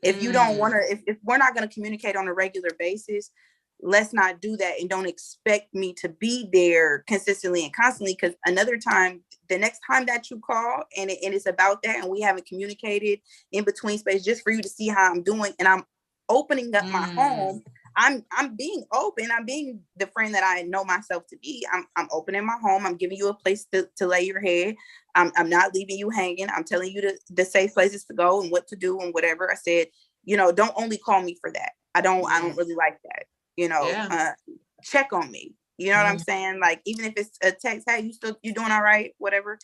If you don't want to, if we're not going to communicate on a regular basis, let's not do that. And don't expect me to be there consistently and constantly. Because another time, the next time that you call and it's about that, and we haven't communicated in between space just for you to see how I'm doing, and I'm opening up my home, I'm being open. I'm being the friend that I know myself to be. I'm opening my home. I'm giving you a place to lay your head. I'm not leaving you hanging. I'm telling you the safe places to go and what to do and whatever. I said, you know, don't only call me for that. I don't really like that. You know, check on me. You know what I'm saying? Like, even if it's a text, hey, you doing all right? Whatever.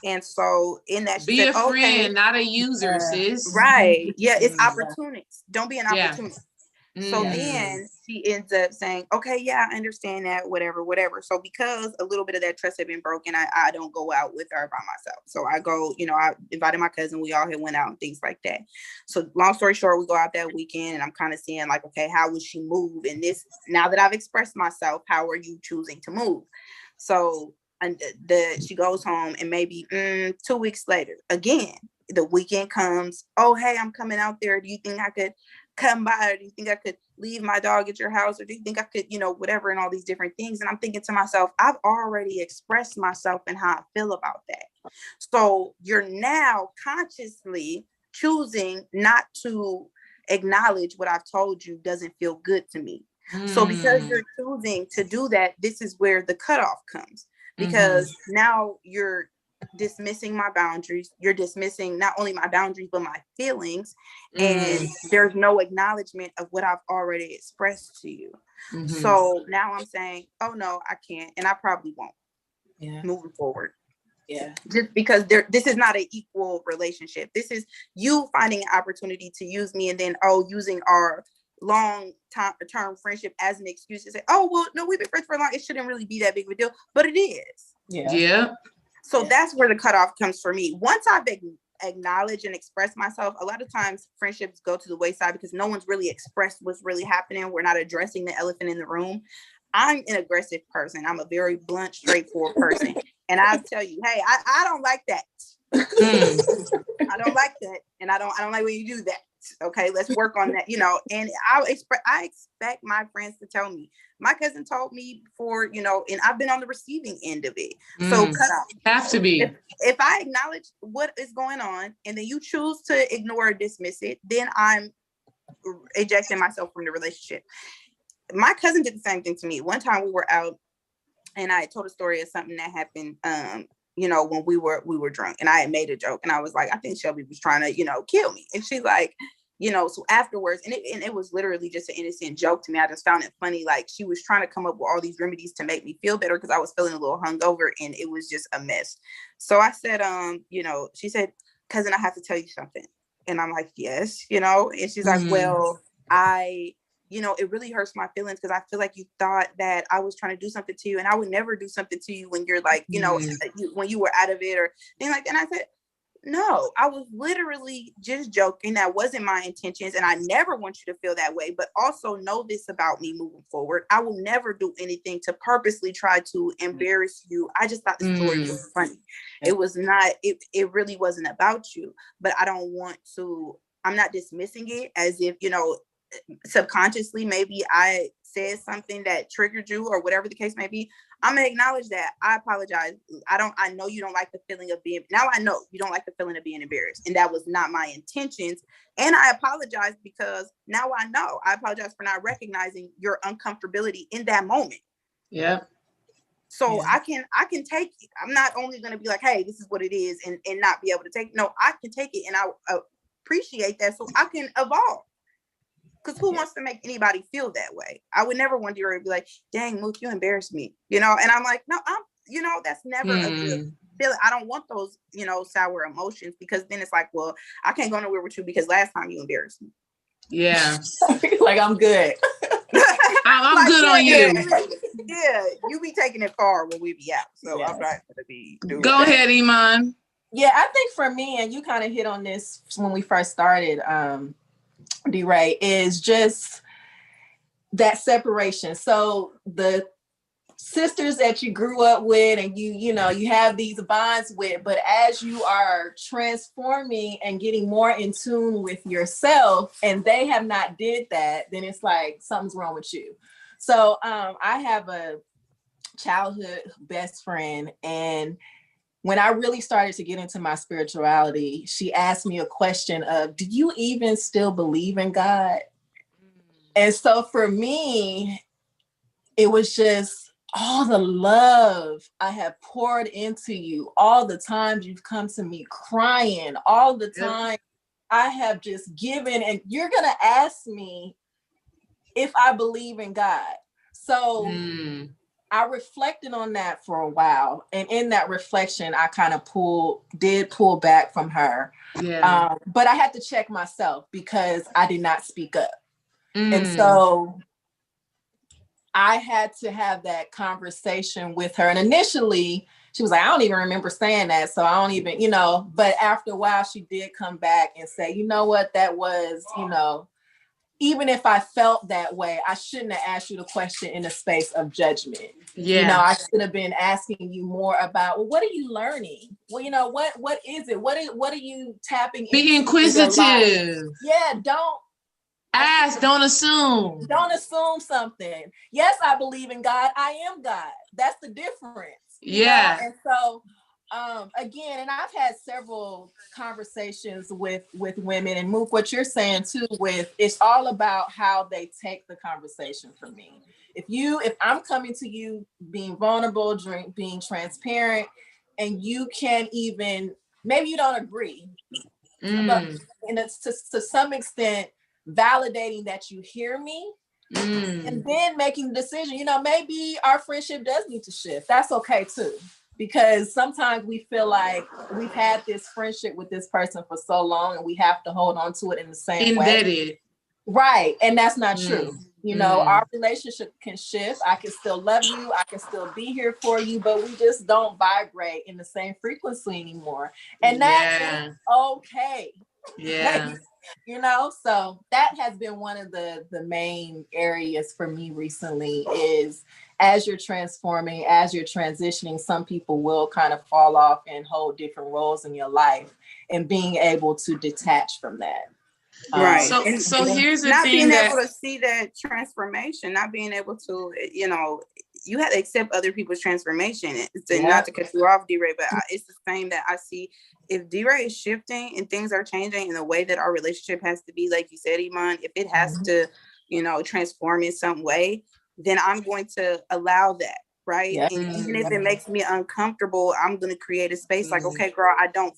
And so in that, be a friend, not a user, sis. Right. Yeah, it's opportunists. Don't be an opportunist. So then she ends up saying, okay, yeah, I understand that, whatever. So because a little bit of that trust had been broken, I don't go out with her by myself. So I go, you know, I invited my cousin, we all had went out and things like that. So long story short, we go out that weekend, and I'm kind of seeing like, okay, how would she move in this? Now that I've expressed myself, how are you choosing to move? So she goes home, and maybe 2 weeks later, again, the weekend comes. Oh, hey, I'm coming out there. Do you think I could come by? Or do you think I could leave my dog at your house? Or do you think I could, you know, whatever, and all these different things? And I'm thinking to myself, I've already expressed myself and how I feel about that. So you're now consciously choosing not to acknowledge what I've told you doesn't feel good to me. So because you're choosing to do that, this is where the cutoff comes. Because now you're dismissing my boundaries. You're dismissing not only my boundaries, but my feelings. And there's no acknowledgement of what I've already expressed to you. So now I'm saying, oh no, I can't. And I probably won't moving forward. Yeah. Just because this is not an equal relationship. This is you finding an opportunity to use me, and then, using our long-term friendship as an excuse to say, oh, well, no, we've been friends for a long, it shouldn't really be that big of a deal, but it is. Yeah. So that's where the cutoff comes for me. Once I've acknowledged and expressed myself, a lot of times friendships go to the wayside because no one's really expressed what's really happening. We're not addressing the elephant in the room. I'm an aggressive person. I'm a very blunt, straightforward person. And I'll tell you, hey, I don't like that. I don't like that. And I don't like when you do that. Okay, let's work on that, you know. And I expect my friends to tell me. My cousin told me before, you know, and I've been on the receiving end of it. So have to be. If I acknowledge what is going on, and then you choose to ignore or dismiss it, then I'm ejecting myself from the relationship. My cousin did the same thing to me. One time we were out, and I told a story of something that happened when we were drunk, and I had made a joke, and I was like, I think Shelby was trying to, kill me. And she's like, so afterwards, and it was literally just an innocent joke to me. I just found it funny. Like, she was trying to come up with all these remedies to make me feel better because I was feeling a little hungover, and it was just a mess. So I said, she said, cousin, I have to tell you something. And I'm like, yes, and she's like, well, it really hurts my feelings because I feel like you thought that I was trying to do something to you, and I would never do something to you when you're like, when you were out of it or things like that. And I said, no, I was literally just joking. That wasn't my intentions. And I never want you to feel that way. But also know this about me moving forward. I will never do anything to purposely try to embarrass you. I just thought the story was funny. It was not, it really wasn't about you. But I don't want to, I'm not dismissing it as if, subconsciously maybe I said something that triggered you or whatever the case may be. I'm gonna acknowledge that. I apologize. I know you don't like the feeling of being, now I know you don't like the feeling of being embarrassed, and that was not my intentions. And I apologize because now I know. I apologize for not recognizing your uncomfortability in that moment. Yeah. So I can take it. I'm not only gonna be like, hey, this is what it is, and not be able to take it. No, I can take it, and I appreciate that so I can evolve. Because who wants to make anybody feel that way? I would never want you to be like, dang, Mook, you embarrassed me, And I'm like, no, that's never a good feeling. I don't want those, sour emotions, because then it's like, well, I can't go nowhere with you because last time you embarrassed me. Yeah. Like, I'm good. I'm like, good on you. Yeah, you be taking it far when we be out. So I'm not going to be doing Go ahead, Iman. Yeah, I think for me, and you kind of hit on this when we first started, D-Ray, is just that separation. So the sisters that you grew up with and you have these bonds with, but as you are transforming and getting more in tune with yourself and they have not did that, then it's like something's wrong with you. So I have a childhood best friend, and when I really started to get into my spirituality, she asked me a question of, do you even still believe in God? And so for me, it was just all the love I have poured into you, all the times you've come to me crying, all the time I have just given, and you're going to ask me if I believe in God. So I reflected on that for a while. And in that reflection, I kind of did pull back from her. Yeah. But I had to check myself because I did not speak up. And so I had to have that conversation with her. And initially she was like, I don't even remember saying that. So I don't even, but after a while she did come back and say, you know what, that was, even if I felt that way, I shouldn't have asked you the question in a space of judgment. Yeah. I should have been asking you more about, well, what are you learning? Well, what is it? What are you tapping into? Be inquisitive. Yeah, don't ask, don't assume. Don't assume something. Yes, I believe in God. I am God. That's the difference. Yeah. And so again, and I've had several conversations with women, and Mook, what you're saying too, it's all about how they take the conversation from me. If I'm coming to you being vulnerable, being transparent, and you can't even, maybe you don't agree, but to some extent, validating that you hear me, and then making the decision, maybe our friendship does need to shift. That's okay too. Because sometimes we feel like we've had this friendship with this person for so long and we have to hold on to it in the same way. Right. And that's not true. Our relationship can shift. I can still love you. I can still be here for you, but we just don't vibrate in the same frequency anymore. And that is okay. Yeah. So that has been one of the main areas for me recently is, as you're transforming, as you're transitioning, some people will kind of fall off and hold different roles in your life, and being able to detach from that. Right. So here's the not thing, being able to see that transformation, not being able to, you have to accept other people's transformation. Not to cut you off, D-Ray, but it's the same that I see. If D-Ray is shifting and things are changing in the way that our relationship has to be, like you said, Iman, if it has to, transform in some way, then I'm going to allow that. right? Yeah. And even if it makes me uncomfortable, I'm going to create a space like, okay, girl, I don't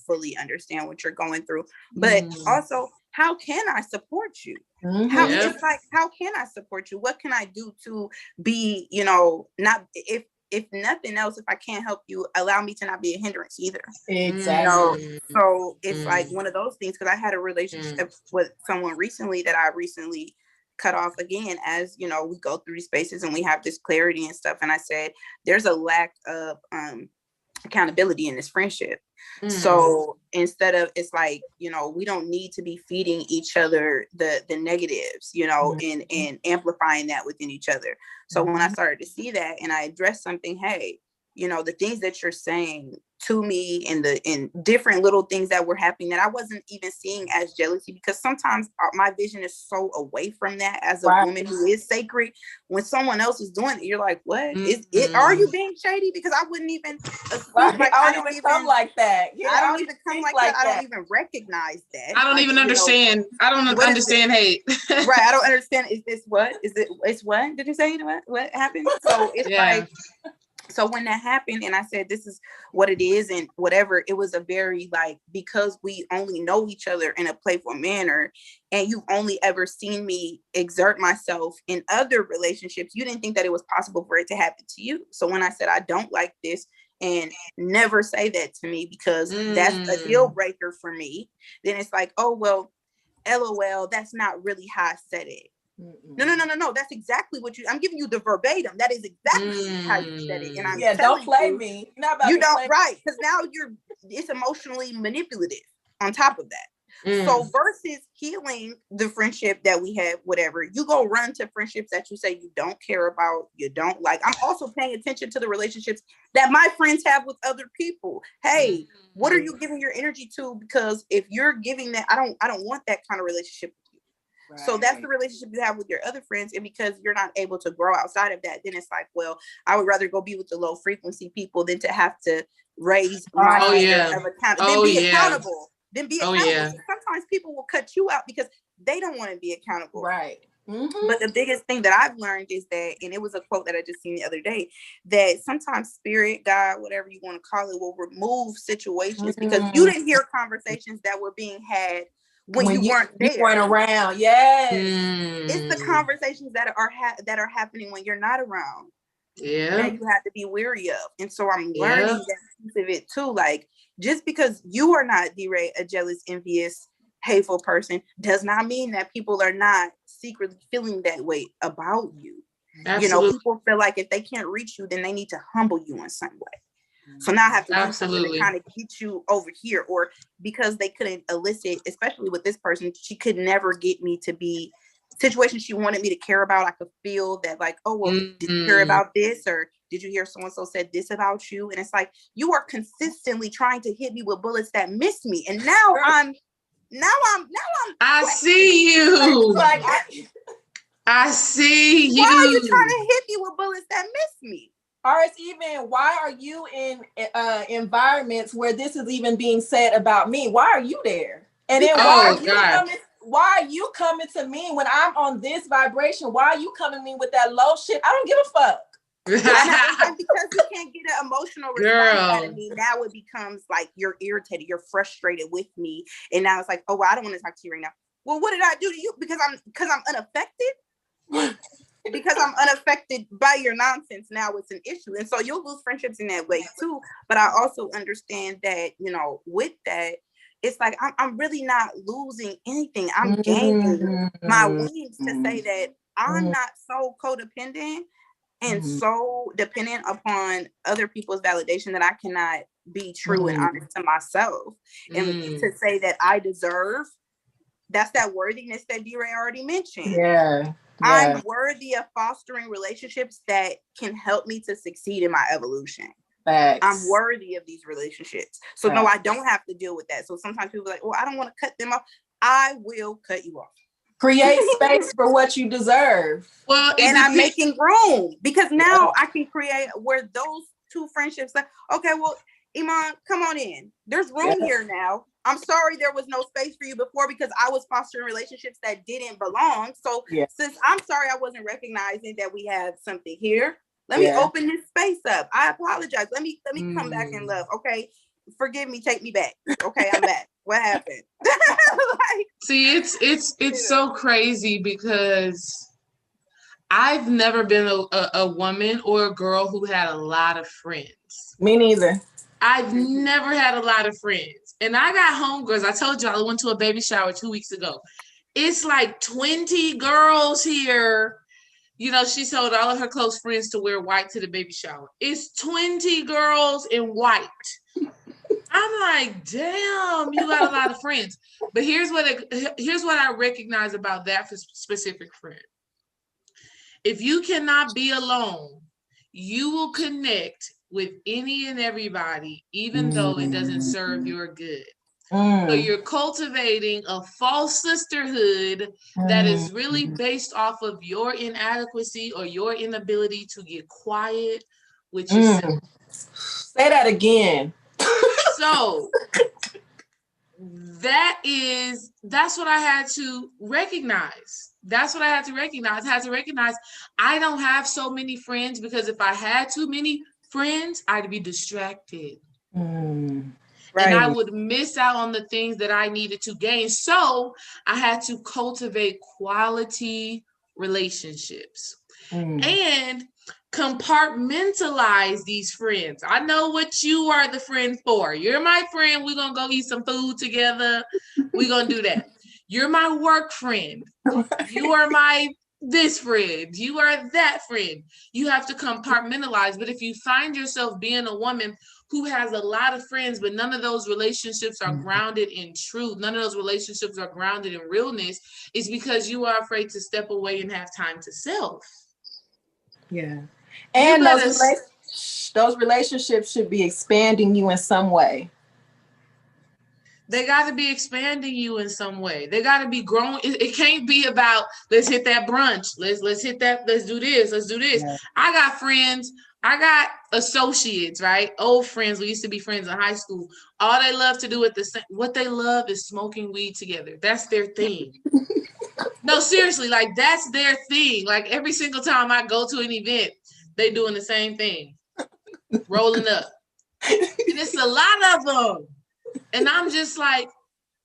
fully understand what you're going through, but also, how can I support you? How it's like, how can I support you? What can I do to be, you know, not, if nothing else, if I can't help you, allow me to not be a hindrance either. Exactly. You know? So it's like one of those things, because I had a relationship with someone recently that I recently cut off again, as you know, we go through these spaces and we have this clarity and stuff. And I said, there's a lack of accountability in this friendship. So instead of, it's like, you know, we don't need to be feeding each other the negatives, you know, and amplifying that within each other. So when I started to see that and I addressed something, hey, you know, the things that you're saying to me and in different little things that were happening that I wasn't even seeing as jealousy, because sometimes my vision is so away from that as a woman who is sacred. When someone else is doing it, you're like, what is it? Are you being shady? Because I wouldn't even assume, like, I don't even come like that. Yeah, I don't even come like that. I don't even recognize that. I don't even understand. Know, I don't understand hate. Right. I don't understand. Is this what? Is it? It's what? Did you say what happened? So it's like, so when that happened and I said, this is what it is and whatever, it was a very like, because we only know each other in a playful manner and you've only ever seen me exert myself in other relationships, you didn't think that it was possible for it to happen to you. So when I said, I don't like this, and never say that to me because that's a deal breaker for me, then it's like, oh, well, LOL, that's not really how I said it. No. That's exactly what I'm giving you the verbatim. That is exactly how you said it. And I'm don't play me. You don't, right. Because now it's emotionally manipulative on top of that. So versus healing the friendship that we have, whatever, you go run to friendships that you say you don't care about, you don't like. I'm also paying attention to the relationships that my friends have with other people. Hey, what are you giving your energy to? Because if you're giving that, I don't want that kind of relationship. Right. So that's the relationship you have with your other friends. And because you're not able to grow outside of that, then it's like, well, I would rather go be with the low frequency people than to have to raise my of accountable. Then be accountable. Sometimes people will cut you out because they don't want to be accountable. Right. But the biggest thing that I've learned is that, and it was a quote that I just seen the other day, that sometimes spirit, God, whatever you want to call it, will remove situations because you didn't hear conversations that were being had when you weren't there. You weren't around. Yes. It's the conversations that are happening when you're not around. Yeah. That you have to be weary of. And so I'm learning that piece of it too. Like, just because you are not a jealous, envious, hateful person does not mean that people are not secretly feeling that way about you. Absolutely. You know, people feel like if they can't reach you, then they need to humble you in some way. So now I have to do something to kind of get you over here, or because they couldn't elicit, especially with this person, she could never get me to be situations she wanted me to care about. I could feel that, like, oh, well, did you hear about this? Or did you hear so-and-so said this about you? And it's like, you are consistently trying to hit me with bullets that miss me. And now I'm I see you. Like, I see you. Why are you trying to hit me with bullets that miss me? Or it's even, why are you in environments where this is even being said about me? Why are you there? And then why are you coming to me when I'm on this vibration? Why are you coming to me with that low shit? I don't give a fuck. And because you can't get an emotional response out of me, now it becomes like you're irritated, you're frustrated with me, and now it's like, oh, well, I don't want to talk to you right now. Well, what did I do to you? Because I'm unaffected. Because I'm unaffected by your nonsense, now it's an issue. And so you'll lose friendships in that way too. But I also understand that, you know, with that, it's like I'm really not losing anything. I'm gaining my wings to say that I'm not so codependent and so dependent upon other people's validation that I cannot be true and honest to myself. And to say that I deserve, that's that worthiness that D-Ray already mentioned. Yeah. I'm worthy of fostering relationships that can help me to succeed in my evolution. Facts. I'm worthy of these relationships. So no, I don't have to deal with that. So sometimes people are like, well, I don't want to cut them off. I will cut you off. Create space for what you deserve. Well, and I'm making room because now I can create where those two friendships like, okay, well, Iman, come on in. There's room here now. I'm sorry there was no space for you before because I was fostering relationships that didn't belong. So since I'm sorry I wasn't recognizing that we have something here, Let me open this space up. I apologize. Let me come back in love. Okay. Forgive me. Take me back. Okay. I'm back. What happened? Like, see, it's so crazy because I've never been a woman or a girl who had a lot of friends. Me neither. I've never had a lot of friends. And I got homegirls. I told y'all I went to a baby shower 2 weeks ago. It's like 20 girls here. You know, she told all of her close friends to wear white to the baby shower. It's 20 girls in white. I'm like, damn, you got a lot of friends. But here's what I recognize about that specific friend. If you cannot be alone, you will connect with any and everybody, even though it doesn't serve your good. So you're cultivating a false sisterhood that is really based off of your inadequacy or your inability to get quiet with yourself. Say that again. So that's what I had to recognize. That's what I had to recognize. I had to recognize I don't have so many friends because if I had too many friends, I'd be distracted. Right. And I would miss out on the things that I needed to gain. So I had to cultivate quality relationships and compartmentalize these friends. I know what you are the friend for. You're my friend. We're going to go eat some food together. We're going to do that. You're my work friend. You are my this friend. You are that friend. You have to compartmentalize. But if you find yourself being a woman who has a lot of friends, but none of those relationships are grounded in truth, none of those relationships are grounded in realness, it's because you are afraid to step away and have time to self. Yeah. And those relationships should be expanding you in some way. They got to be expanding you in some way. They got to be growing. It can't be about, let's hit that brunch. Let's hit that. Let's do this. Let's do this. Yeah. I got friends. I got associates, right? Old friends. We used to be friends in high school. All they love to do what they love is smoking weed together. That's their thing. No, seriously, like that's their thing. Like every single time I go to an event, they doing the same thing, rolling up. And it's a lot of them. And I'm just like,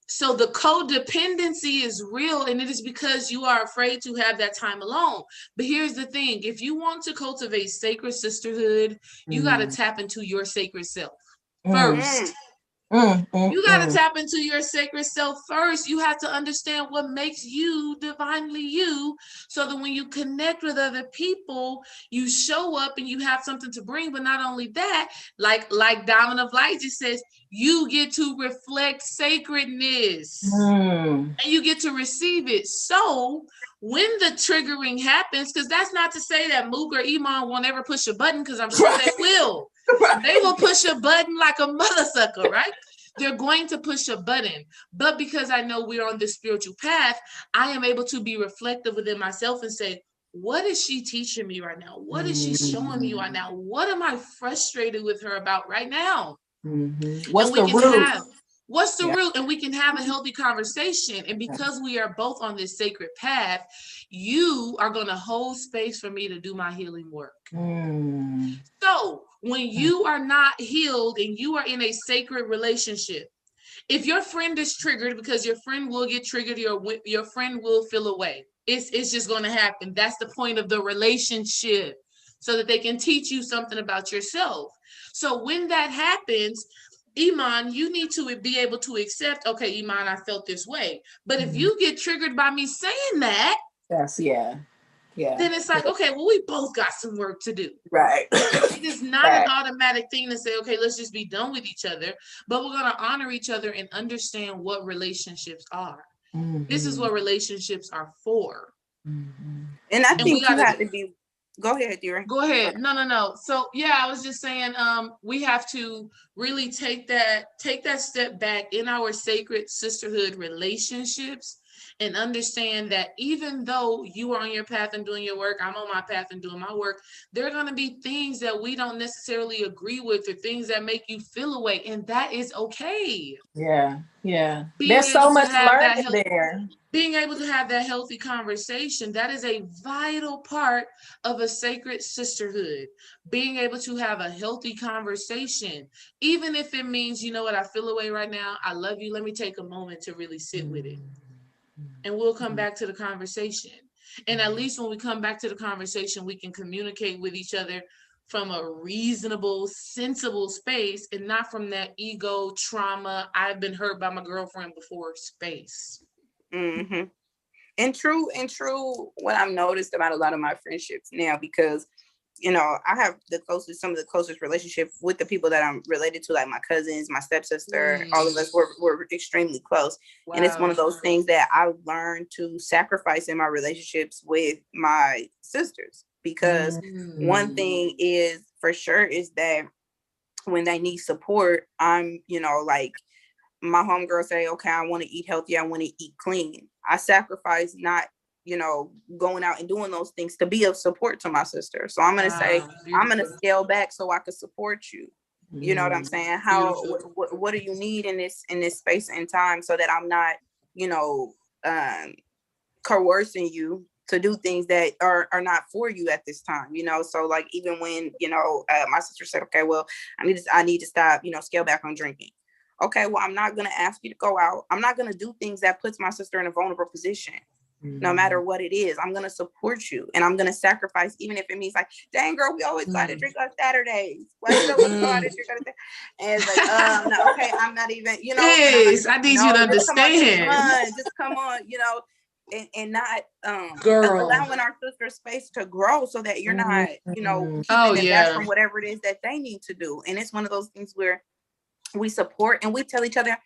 so the codependency is real, and it is because you are afraid to have that time alone. But here's the thing. If you want to cultivate sacred sisterhood, you got to tap into your sacred self first. You got to tap into your sacred self first. You have to understand what makes you divinely you, so that when you connect with other people, you show up and you have something to bring. But not only that, like Diamond of Light just says, you get to reflect sacredness and you get to receive it. So when the triggering happens, because that's not to say that Mook or Iman won't ever push a button, because I'm sure they will. They will push a button like a mother sucker, right? They're going to push a button. But because I know we're on this spiritual path, I am able to be reflective within myself and say, what is she teaching me right now? What is she showing me right now? What am I frustrated with her about right now? What's the root? What's the root? And we can have a healthy conversation. And because we are both on this sacred path, you are going to hold space for me to do my healing work. So when you are not healed and you are in a sacred relationship, if your friend is triggered, because your friend will get triggered, your friend will feel away. It's just going to happen. That's the point of the relationship, so that they can teach you something about yourself. So when that happens, Iman, you need to be able to accept, okay, Iman, I felt this way. But if you get triggered by me saying that, then it's like, okay, well, we both got some work to do. Right. It is not an automatic thing to say, okay, let's just be done with each other. But we're going to honor each other and understand what relationships are. This is what relationships are for. And I think you have to be, go ahead, dear. Go ahead. No. So yeah, I was just saying, we have to really take that step back in our sacred sisterhood relationships and understand that even though you are on your path and doing your work, I'm on my path and doing my work, there are going to be things that we don't necessarily agree with, or things that make you feel away, and that is okay. Yeah, yeah. Being There's so able to much have learning that there. being able to have that healthy conversation, that is a vital part of a sacred sisterhood. Being able to have a healthy conversation, even if it means, you know what, I feel away right now, I love you, let me take a moment to really sit with it, and we'll come back to the conversation. And at least when we come back to the conversation, we can communicate with each other from a reasonable, sensible space, and not from that ego, trauma, I've been hurt by my girlfriend before space. Mm-hmm. And true, what I've noticed about a lot of my friendships now, because I have some of the closest relationship with the people that I'm related to, like my cousins, my stepsister, all of us were extremely close. Wow. And it's one of those things that I learned to sacrifice in my relationships with my sisters, because one thing is for sure is that when they need support, I'm, like my homegirl say, okay, I want to eat healthy, I want to eat clean. I sacrifice not going out and doing those things to be of support to my sister. So I'm going to say, beautiful. I'm going to scale back so I can support you. You know what I'm saying? What do you need in this space and time, so that I'm not, coercing you to do things that are not for you at this time, So like, even when, my sister said, okay, well, I need to stop, scale back on drinking. Okay, well, I'm not going to ask you to go out. I'm not going to do things that puts my sister in a vulnerable position. No matter what it is, I'm going to support you, and I'm going to sacrifice, even if it means like, dang girl, we always try to drink on Saturdays. Why you don't want to go out and drink on Saturdays? And it's like, no, okay, I'm not even, Yes, I need you to understand. Just come on, and not allowing our sister space to grow, so that you're not, keeping them back from whatever it is that they need to do. And it's one of those things where we support and we tell each other.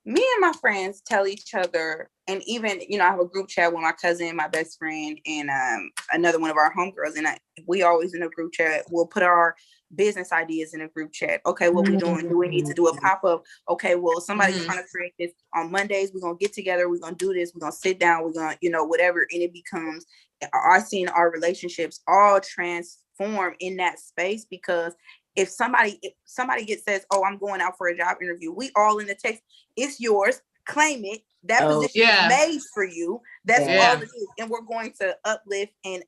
Me and my friends tell each other, and even, I have a group chat with my cousin, my best friend, and another one of our homegirls, and we always in a group chat, we'll put our business ideas in a group chat. Okay, what we doing? Do we need to do a pop-up? Okay, well, somebody's trying to create this on Mondays. We're going to get together. We're going to do this. We're going to sit down. We're going to, whatever. And it becomes, I've seen our relationships all transform in that space, because if somebody says, oh, I'm going out for a job interview, we all in the text, it's yours, claim it. That position is made for you. That's all it is. And we're going to uplift. And,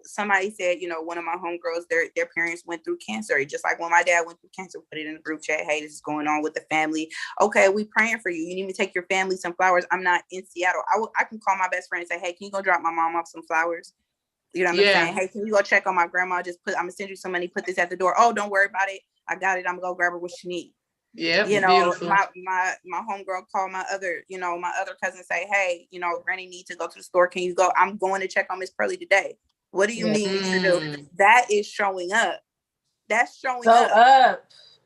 somebody said, one of my homegirls, their parents went through cancer. Just like when my dad went through cancer, put it in the group chat. Hey, this is going on with the family. Okay, we praying for you. You need to take your family some flowers. I'm not in Seattle. I can call my best friend and say, hey, can you go drop my mom off some flowers? You know what I'm saying? Hey, can you go check on my grandma? I'm gonna send you some money, put this at the door. Oh, don't worry about it. I got it. I'm gonna go grab her what she needs. Yeah. Beautiful. My homegirl called my other cousin, say, hey, Granny needs to go to the store. Can you go? I'm going to check on Miss Pearly today. What do you need me to do? That is showing up. That's showing up.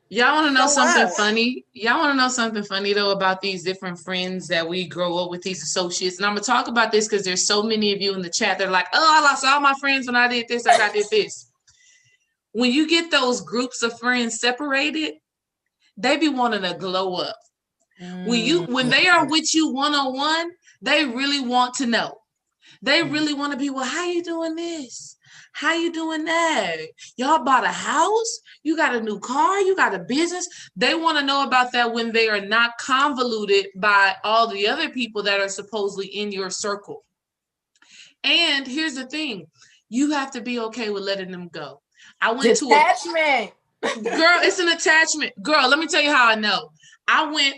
Y'all want to know something funny? Y'all want to know something funny, though, about these different friends that we grow up with, these associates? And I'm going to talk about this because there's so many of you in the chat that are like, oh, I lost all my friends when I did this, I did this. When you get those groups of friends separated, they be wanting to glow up. When they are with you one-on-one, they really want to know. They really want to be, well, how you doing this? How you doing that? Y'all bought a house? You got a new car? You got a business? They want to know about that when they are not convoluted by all the other people that are supposedly in your circle. And here's the thing. You have to be okay with letting them go. I went Detachment. Girl, it's an attachment. Girl, let me tell you how I know.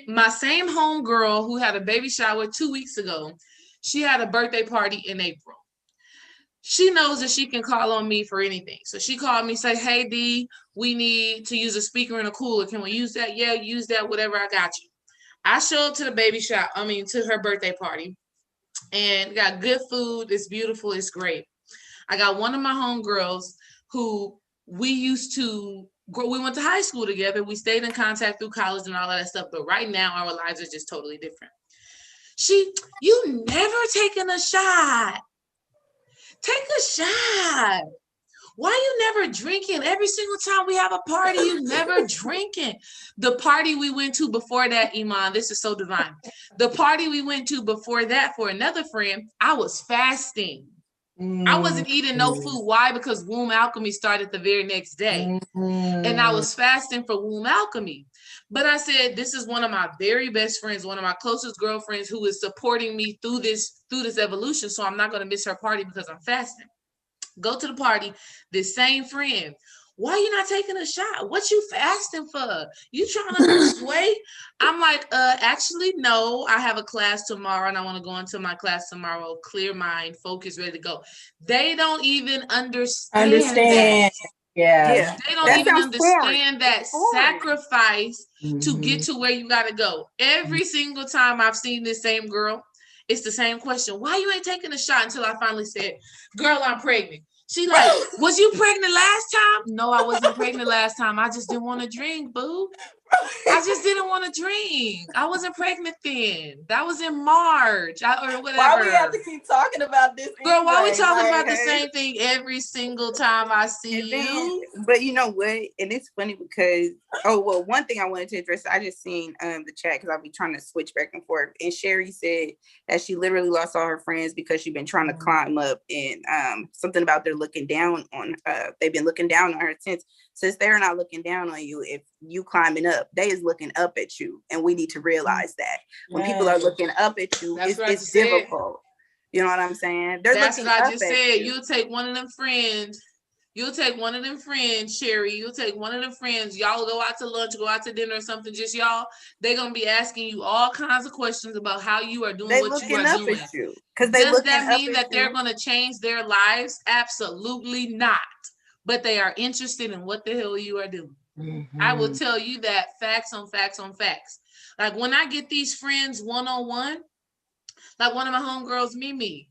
My same homegirl who had a baby shower 2 weeks ago, she had a birthday party in April. She knows that she can call on me for anything. So she called me, say, hey, D, we need to use a speaker and a cooler. Can we use that? Yeah, use that, whatever, I got you. I show up to the to her birthday party, and got good food. It's beautiful. It's great. I got one of my homegirls who we went to high school together. We stayed in contact through college and all that stuff. But right now, our lives are just totally different. You never taken a shot. Take a shot. Why you never drinking? Every single time we have a party, you never drinking. The party we went to before that, Iman, this is so divine. The party we went to before that for another friend, I was fasting. I wasn't eating no food. Why? Because womb alchemy started the very next day. And I was fasting for womb alchemy. But I said, this is one of my very best friends, one of my closest girlfriends who is supporting me through this evolution. So I'm not going to miss her party because I'm fasting. Go to the party, this same friend. Why you not taking a shot? What you fasting for? You trying to lose weight? I'm like, actually, no. I have a class tomorrow and I want to go into my class tomorrow. Clear mind, focus, ready to go. They don't even understand that. Yeah. They don't even understand that sacrifice to get to where you got to go. Every single time I've seen this same girl, it's the same question. Why you ain't taking a shot? Until I finally said, girl, I'm pregnant. She like, was you pregnant last time? No, I wasn't pregnant last time. I just didn't want to drink, boo. I just didn't want to drink. I wasn't pregnant then. That was in March or whatever. Why we have to keep talking about this? Girl, why we talking about the same thing every single time I see you? But you know what? And it's funny because, one thing I wanted to address, I just seen the chat because I'll be trying to switch back and forth. And Sherry said that she literally lost all her friends because she's been trying to climb up, and something about they're looking down on they've been looking down on her since they're not looking down on you. If you climbing up, they is looking up at you, and we need to realize that when people are looking up at you, it's difficult. You know what I'm saying? That's what I just said. You'll take one of them friends. You'll take one of them friends, Sherry. You'll take one of them friends. Y'all go out to lunch, go out to dinner or something. Just y'all. They're gonna be asking you all kinds of questions about how you are doing what you are doing. Does that mean that they're gonna change their lives? Absolutely not. But they are interested in what the hell you are doing. I will tell you that facts on facts on facts. Like when I get these friends one-on-one, like one of my homegirls, Mimi,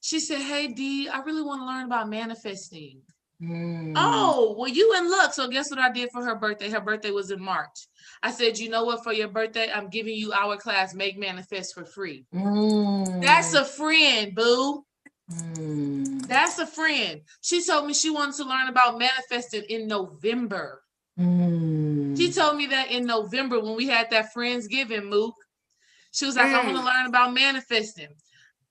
she said, hey, D, I really want to learn about manifesting. Oh, well, you in luck. So guess what I did for her birthday? Her birthday was in March. I said, you know what? For your birthday, I'm giving you our class, Make Manifest, for free. That's a friend, boo. That's a friend. She told me she wanted to learn about manifesting in November. She told me that in November when we had that Friendsgiving, Mook. She was like, I want to learn about manifesting.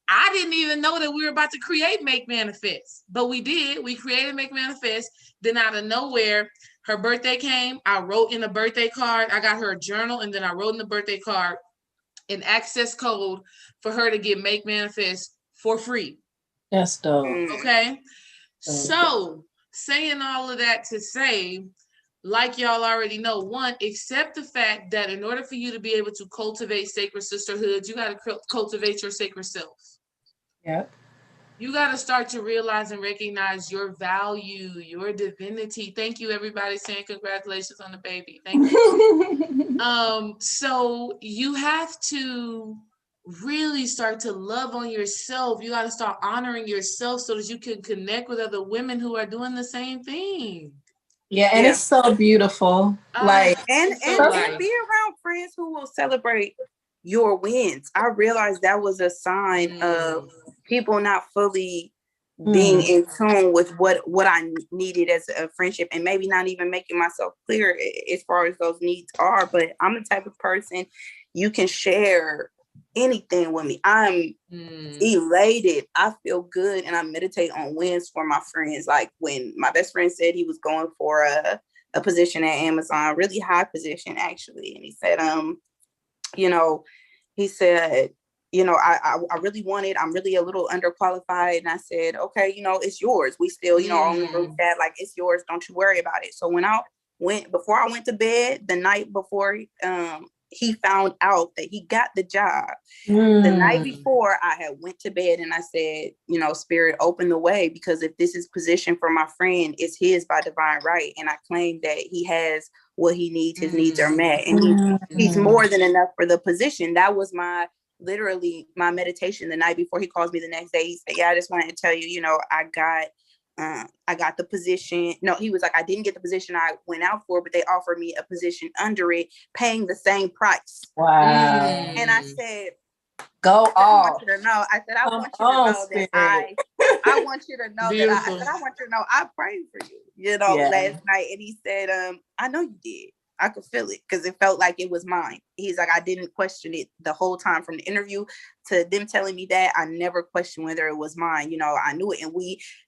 I didn't even know that we were about to create Make Manifest, but we did. We created Make Manifest. Then out of nowhere, her birthday came. I wrote in a birthday card. I got her a journal, and then I wrote in the birthday card an access code for her to get Make Manifest for free. That's dope. Okay. So saying all of that to say, like y'all already know, one, accept the fact that in order for you to be able to cultivate sacred sisterhood, you got to cultivate your sacred self. Yep. You got to start to realize and recognize your value, your divinity. Thank you, everybody saying congratulations on the baby. Thank you. So you have to really start to love on yourself. You got to start honoring yourself so that you can connect with other women who are doing the same thing. Yeah, and it's so beautiful. Like and be around friends who will celebrate your wins. I realized that was a sign of people not fully being in tune with what I needed as a friendship, and maybe not even making myself clear as far as those needs are. But I'm the type of person you can share anything with me. I'm elated. I feel good, and I meditate on wins for my friends. Like when my best friend said he was going for a position at Amazon, really high position actually, and he said, I really want it. I'm really a little underqualified, and I said, okay, it's yours. We still, on the group that like it's yours. Don't you worry about it. So before I went to bed the night before, he found out that he got the job. The night before, I had went to bed and I said, Spirit, open the way, because if this is position for my friend, it's his by divine right. And I claim that he has what he needs. His needs are met, and he's more than enough for the position. That was literally my meditation the night before. He calls me the next day. He said, yeah, I just wanted to tell you, I got the position. No, he was like, I didn't get the position I went out for, but they offered me a position under it, paying the same price. Wow. And I said, Go I off. want you to know. I said, I want you to know that I want you to know that I said, I want you to know I prayed for you, you know, last night. And he said, I know you did. I could feel it because it felt like it was mine. He's like, I didn't question it the whole time from the interview to them telling me that. I never questioned whether it was mine. You know, I knew it. And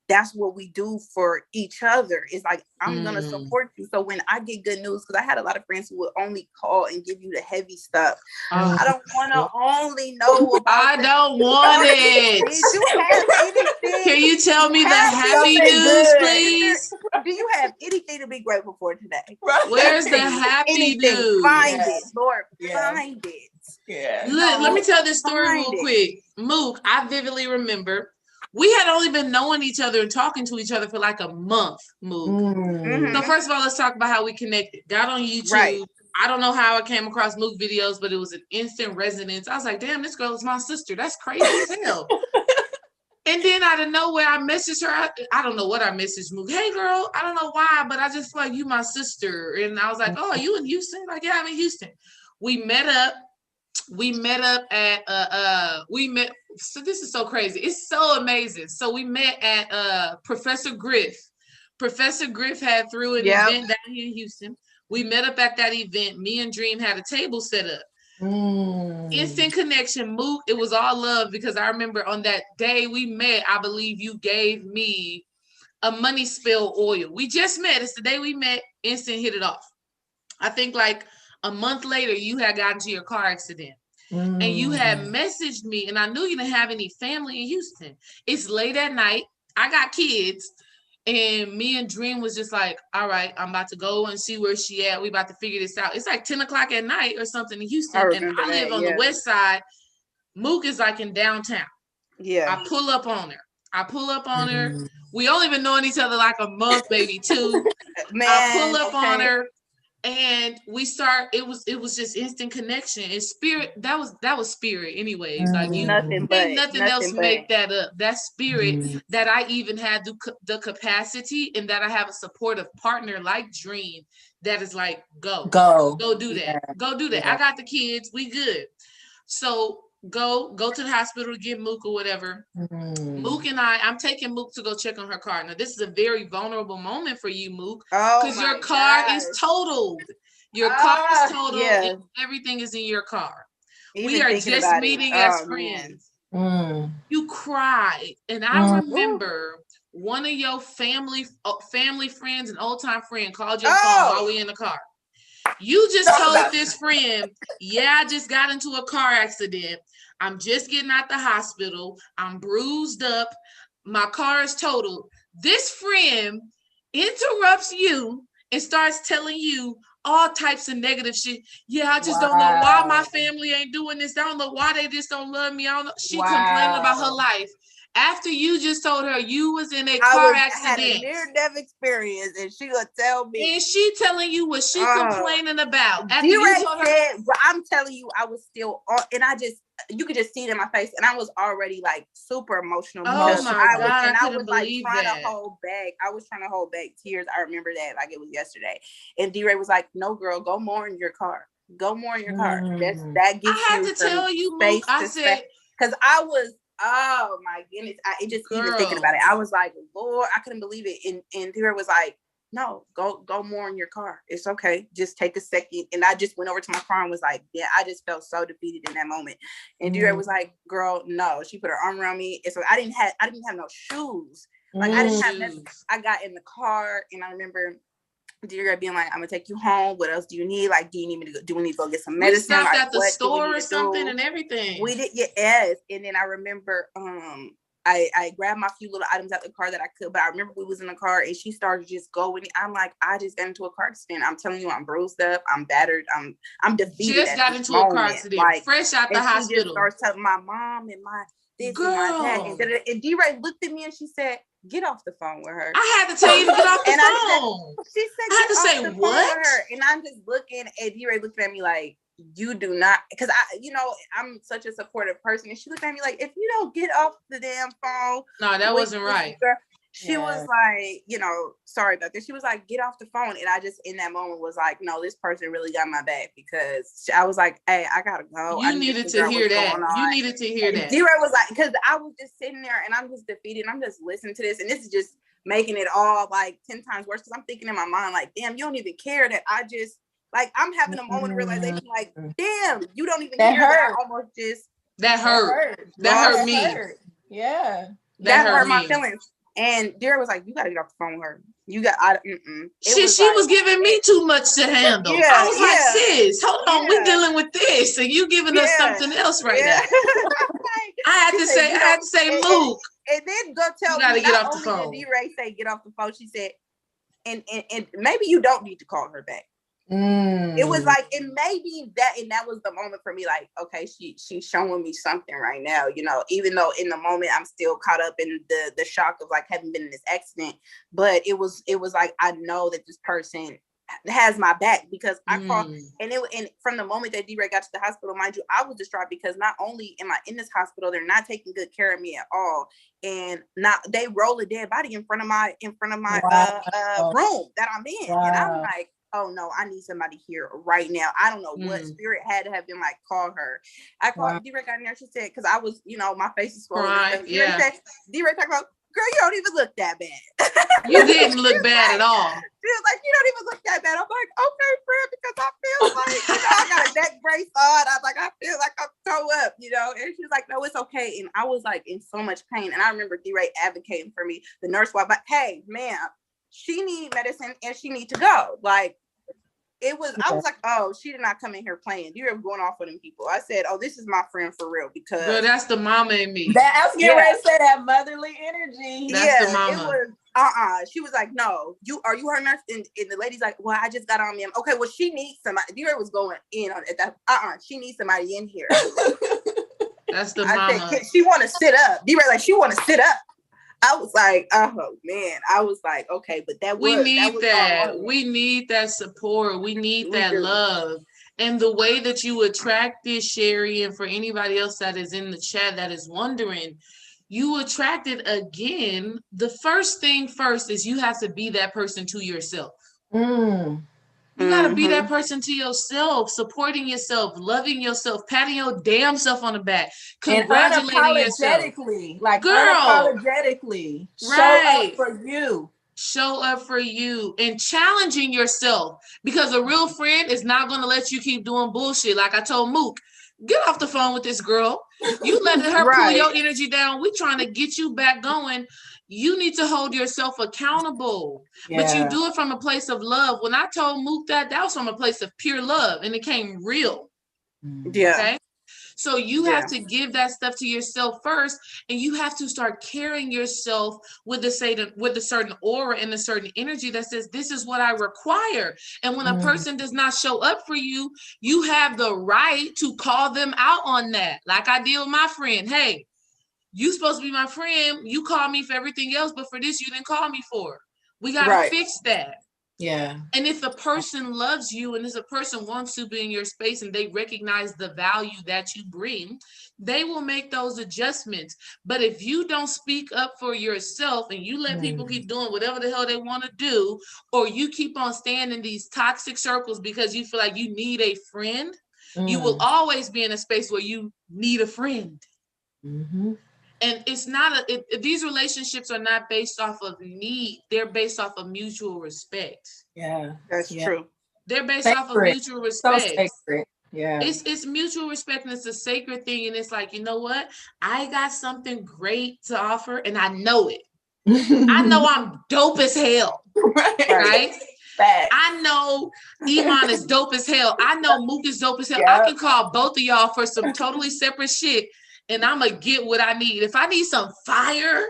that's what we do for each other. It's like, I'm going to support you. So when I get good news, because I had a lot of friends who would only call and give you the heavy stuff. I don't want to only know about I don't want it. Did you have anything? Can you tell me the happy news, please? Do you have anything to be grateful for today? Where's the happy news? Find it, Lord. Find it. Yeah. Let me tell this story real quick. Mook, I vividly remember we had only been knowing each other and talking to each other for like a month, Mook. So first of all, let's talk about how we connected. Got on YouTube. Right. I don't know how I came across Mook videos, but it was an instant resonance. I was like, damn, this girl is my sister. That's crazy as hell. And then out of nowhere, I messaged her. I don't know what I messaged Mook. Hey, girl, I don't know why, but I just feel like you my sister. And I was like, oh, you in Houston? Like, yeah, I'm in Houston. We met up at so this is so crazy. It's so amazing. So we met at Professor Griff. Professor Griff had threw an event down here in Houston. We met up at that event. Me and Dream had a table set up. Instant connection. Mook, it was all love because I remember on that day we met, I believe you gave me a money spill oil. We just met. It's the day we met. Instant hit it off. I think like a month later, you had gotten to your car accident and you had messaged me, and I knew you didn't have any family in Houston. It's late at night. I got kids, and me and Dream was just like, all right, I'm about to go and see where she at. We about to figure this out. It's like 10 o'clock at night or something in Houston, and I live on the west side. Mook is like in downtown. Yeah. I pull up on her. We only been knowing each other like a month, maybe two. Man, I pull up on her. And we start, it was just instant connection and spirit. That was spirit anyways. Like nothing else make that up. That spirit that I even had the capacity and that I have a supportive partner like Dream that is like, go do that. Go do that. Yeah. I got the kids. We good. So go to the hospital to get Mook or whatever. Mook and I'm taking Mook to go check on her car. Now, this is a very vulnerable moment for you, Mook, because your car is totaled. Your car is totaled and everything is in your car. Even we are just meeting as friends. You cried. And I remember one of your family friends, an old time friend, called your phone while we in the car. You just told this friend, I just got into a car accident. I'm just getting out the hospital. I'm bruised up. My car is totaled. This friend interrupts you and starts telling you all types of negative shit. Yeah, I just don't know why my family ain't doing this. I don't know why they just don't love me. I don't know. She complaining about her life. After you just told her you was in a car accident. I had a near-death experience, and she would tell me. And she telling you what she complaining about. After you told her, I'm telling you, I was still on, and you could just see it in my face, and I was already like super emotional. Oh my God, I was like trying to hold back. I was trying to hold back tears. I remember that like it was yesterday. And D-Ray was like, "No, girl, go more in your car. Go more in your car." That gives I had to tell you, Mook. I said, because I was. Oh my goodness. Even thinking about it, I was like, Lord, I couldn't believe it. And Dira was like, no, go more in your car. It's okay. Just take a second. And I just went over to my car and was like, yeah, I just felt so defeated in that moment. And Dira was like, girl, no. She put her arm around me. And so I didn't have no shoes. Like I didn't have nothing. I got in the car and I remember Dira being like, I'm gonna take you home. What else do you need? Like, do you need me to go? Do we need to go get some medicine? We stopped at the store or something and everything. We did, yes. And then I remember, I grabbed my few little items out the car that I could. But I remember we was in the car and she started just going. I'm like, I just got into a car accident. I'm telling you, I'm bruised up. I'm battered. I'm defeated. Just got into a car accident, like, fresh out the hospital. She just starts telling my mom and my this and my dad. And D-Ray looked at me and she said, get off the phone with her. I had to tell you to get off the phone. She said, I had to say what? And I'm just looking at D-Ray looking at me like, you do not, because I'm such a supportive person. And she looked at me like, if you don't get off the damn phone. No, that wasn't right. She was like, you know, sorry about this. She was like, get off the phone. And I just, in that moment, was like, no, this person really got my back, because I was like, hey, I gotta go. You needed to hear that. You needed to hear that. D-Ray was like, because I was just sitting there and I'm just defeated. I'm just listening to this. And this is just making it all like 10 times worse, because I'm thinking in my mind, like, damn, you don't even care that I just, like, I'm having a moment of realization, like, damn, you don't even hear that I almost just. That hurt. That hurt me. Yeah. That hurt my feelings. And Dara was like, you gotta get off the phone with her. You got she was giving me too much to handle. I was like, sis, hold on, we're dealing with this, and you giving us something else right now. I had to say, Luke. And then go tell me, get off the phone. D-Ray say get off the phone. She said, and maybe you don't need to call her back. It was like, and maybe that was the moment for me, like, okay, she's showing me something right now, you know, even though in the moment I'm still caught up in the shock of like having been in this accident, but it was like, I know that this person has my back, because I called, and from the moment that D-Ray got to the hospital, mind you, I was distraught, because not only am I in this hospital, they're not taking good care of me at all, and they roll a dead body in front of my room that I'm in, and I'm like, oh no, I need somebody here right now. I don't know what spirit had to have been like, call her. I called D-Ray, got in there. She said, because I was, you know, my face is swollen. D-Ray talked about, girl, you don't even look that bad. You didn't look bad at all. She was like, you don't even look that bad. I'm like, okay, friend, because I feel like, you know, I got a neck brace on. I'm like, I feel like I'm toe up, you know. And she was like, no, it's okay. And I was like in so much pain. And I remember D-Ray advocating for me. The nurse was like, hey, ma'am, she need medicine and she need to go. Like, I was like, oh, she did not come in here playing. You're going off with them people. I said, oh, this is my friend for real, because girl, that's the mama in me. I was getting ready to say that motherly energy. That's the mama. It was she was like, no, are you her nurse? And the lady's like, well, I just got on me. Okay, well, she needs somebody. D-Ray was going in on it. She needs somebody in here. That's the mama. Said, she want to sit up. D-Ray like, she want to sit up. I was like, oh man, I was like, okay, but we need that support. We need that love. And the way that you attract this, Sherry, and for anybody else that is in the chat that is wondering, you attract it again. The first thing first is you have to be that person to yourself. You got to be that person to yourself, supporting yourself, loving yourself, patting your damn self on the back, congratulating yourself. Unapologetically, show up for you. Show up for you and challenging yourself, because a real friend is not going to let you keep doing bullshit. Like I told Mook, get off the phone with this girl. You letting her pull your energy down. We trying to get you back going. You need to hold yourself accountable, but you do it from a place of love. When I told Mook that was from a place of pure love, and it came real. Okay. So you have to give that stuff to yourself first, and you have to start carrying yourself with a certain aura and a certain energy that says, this is what I require. And when a person does not show up for you, you have the right to call them out on that. Like I did with my friend. Hey, you supposed to be my friend. You call me for everything else, but for this, you didn't call me for. We got to fix that. Yeah. And if a person loves you and if a person wants to be in your space and they recognize the value that you bring, they will make those adjustments. But if you don't speak up for yourself and you let people keep doing whatever the hell they want to do, or you keep on staying in these toxic circles because you feel like you need a friend, you will always be in a space where you need a friend. And it's not these relationships are not based off of need. They're based off of mutual respect. Yeah, that's true. They're based off of mutual respect. So sacred. Yeah. It's mutual respect, and it's a sacred thing. And it's like, you know what? I got something great to offer, and I know it. I know I'm dope as hell. Right? I know Iman is dope as hell. I know Mook is dope as hell. I can call both of y'all for some totally separate shit, and I'm going to get what I need. If I need some fire,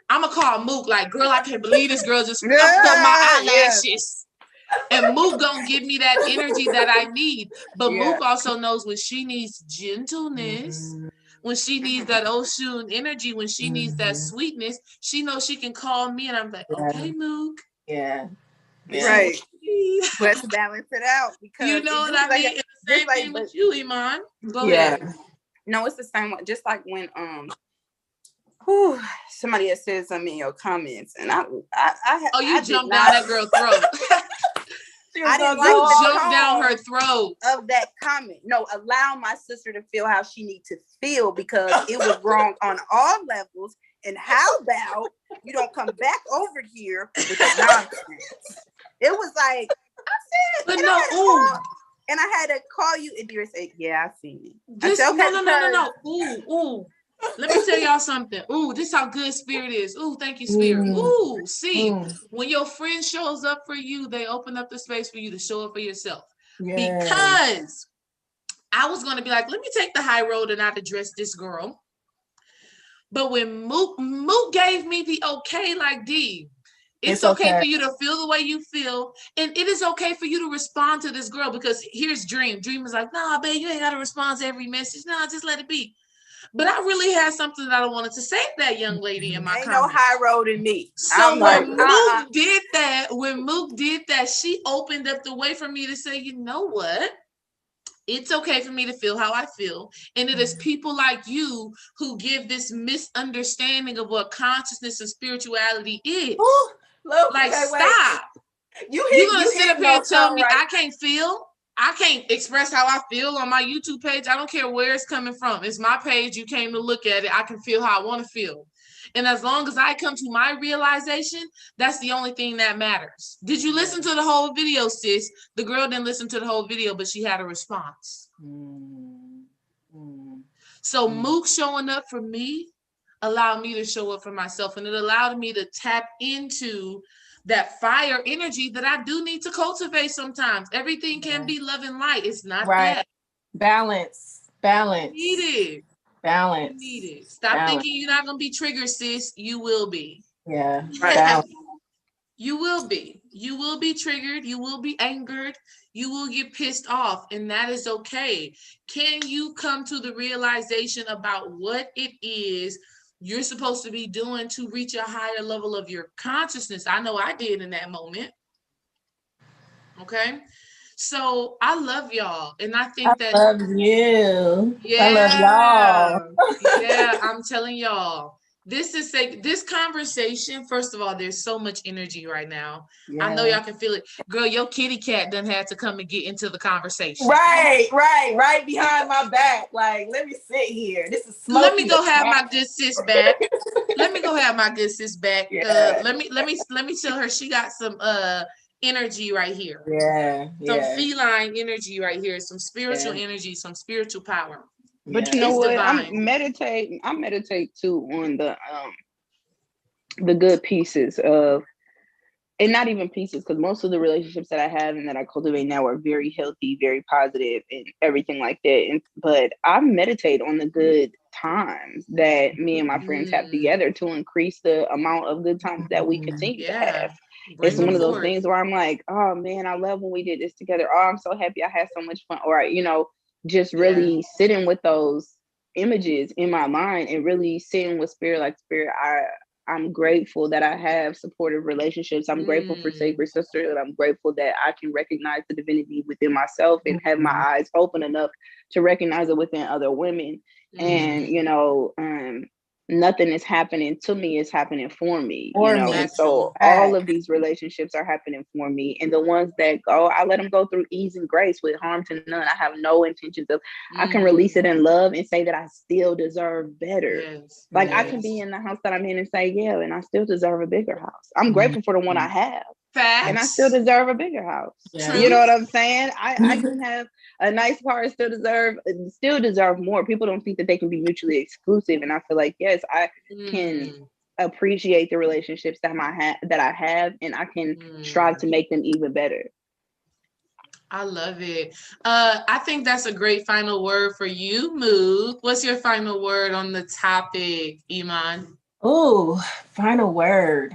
I'm going to call Mook like, girl, I can't believe this girl just fucked up my eyelashes. And Mook going to give me that energy that I need. But Mook also knows when she needs gentleness, when she needs that Oshun energy, when she needs that sweetness, she knows she can call me, and I'm like, okay, Mook. Yeah. Right. Let's balance it out. Because you know what I mean? It's the same thing with you, Iman. Go ahead. No, it's the same one. Just like when Whew, somebody has said something in your comments, and you jumped down that girl's throat. I didn't like the jump down her throat of that comment. No, allow my sister to feel how she needs to feel, because it was wrong on all levels. And how about you don't come back over here with the nonsense? It was like, I said, but no, and I had to call you, and you said, "Yeah, I seen it." This, I said, okay, no. Ooh. Let me tell y'all something. Ooh, this how good Spirit is. Ooh, thank you, Spirit. Ooh, see, when your friend shows up for you, they open up the space for you to show up for yourself. Yes. Because I was going to be like, let me take the high road and not address this girl. But when Mook gave me the okay, like, D, it's okay for you to feel the way you feel. And it is okay for you to respond to this girl, because here's Dream. Dream is like, nah, babe, you ain't got to respond to every message. Nah, just let it be. But I really had something that I wanted to say to that young lady in my comments. No high road in me. So when Mook did that, she opened up the way for me to say, you know what? It's okay for me to feel how I feel. And it is people like you who give this misunderstanding of what consciousness and spirituality is. Ooh, like, stop. You're going to sit up here and tell me I can't feel? I can't express how I feel on my YouTube page. I don't care where it's coming from. It's my page. You came to look at it. I can feel how I want to feel. And as long as I come to my realization, that's the only thing that matters. Did you listen to the whole video, sis? The girl didn't listen to the whole video, but she had a response. So Mook showing up for me allowed me to show up for myself. And it allowed me to tap into that fire energy that I do need to cultivate sometimes. Everything can be love and light. It's not that. Balance. Needed. Balance. Needed. Stop thinking you're not going to be triggered, sis. You will be. Yeah. You will be. You will be triggered. You will be angered. You will get pissed off. And that is okay. Can you come to the realization about what it is you're supposed to be doing to reach a higher level of your consciousness? I know I did in that moment. Okay. So I love y'all. And I think that I love you. Yeah. I love y'all. Yeah, I'm telling y'all. This conversation, first of all, there's so much energy right now. Yeah. I know y'all can feel it. Girl, your kitty cat done had to come and get into the conversation. Right behind my back. Like, let me sit here. This is Smokey. Let me go have my good sis back. Let me go have my good sis back. Yeah. Let me tell her she got some energy right here. Some feline energy right here. Some spiritual energy, some spiritual power. But you know what? I meditate too on the good pieces of, and not even pieces, because most of the relationships that I have and that I cultivate now are very healthy, very positive, and everything like that. But I meditate on the good times that me and my friends have together to increase the amount of good times that we continue to have. It's one of those things where I'm like, oh man, I love when we did this together. Oh, I'm so happy I had so much fun. Or, just really sitting with those images in my mind and really sitting with spirit, like, Spirit, I'm grateful that I have supportive relationships. I'm grateful for Sacred Sisterhood. I'm grateful that I can recognize the divinity within myself and have my eyes open enough to recognize it within other women. And, nothing is happening to me, is happening for me, and so all of these relationships are happening for me. And the ones that go, I let them go through ease and grace with harm to none. I have no intentions of, I can release it in love and say that I still deserve better. I can be in the house that I'm in and say, yeah, and I still deserve a bigger house. I'm grateful for the one I have. Facts. And I still deserve a bigger house. You know what I'm saying? I can have a nice car and still deserve more. People don't think that they can be mutually exclusive. And I feel like, yes, I can appreciate the relationships that I have, and I can strive to make them even better. I love it. I think that's a great final word for you, Mook. What's your final word on the topic, Iman? Oh, final word.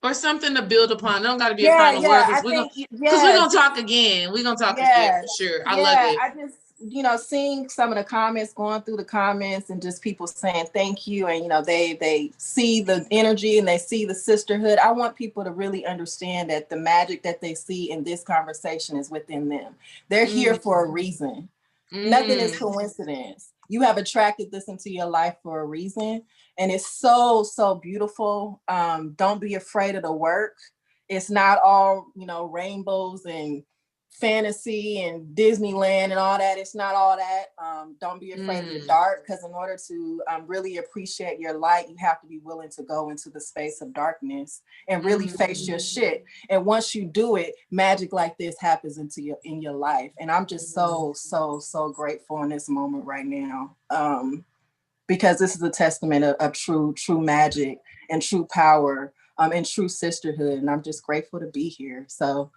Or something to build upon. It don't got to be a final word, because we're gonna talk again. We're gonna talk again for sure. I love it. I just, seeing some of the comments, going through the comments, and just people saying thank you, and they see the energy and they see the sisterhood. I want people to really understand that the magic that they see in this conversation is within them. They're here for a reason. Nothing is coincidence. You have attracted this into your life for a reason. And it's so, so beautiful. Don't be afraid of the work. It's not all, rainbows and fantasy and Disneyland and all that. It's not all that. Don't be afraid of the dark, because in order to really appreciate your light, you have to be willing to go into the space of darkness and really face your shit. And once you do it, magic like this happens in your life. And I'm just so, so, so grateful in this moment right now, because this is a testament of true magic and true power, and true sisterhood. And I'm just grateful to be here. So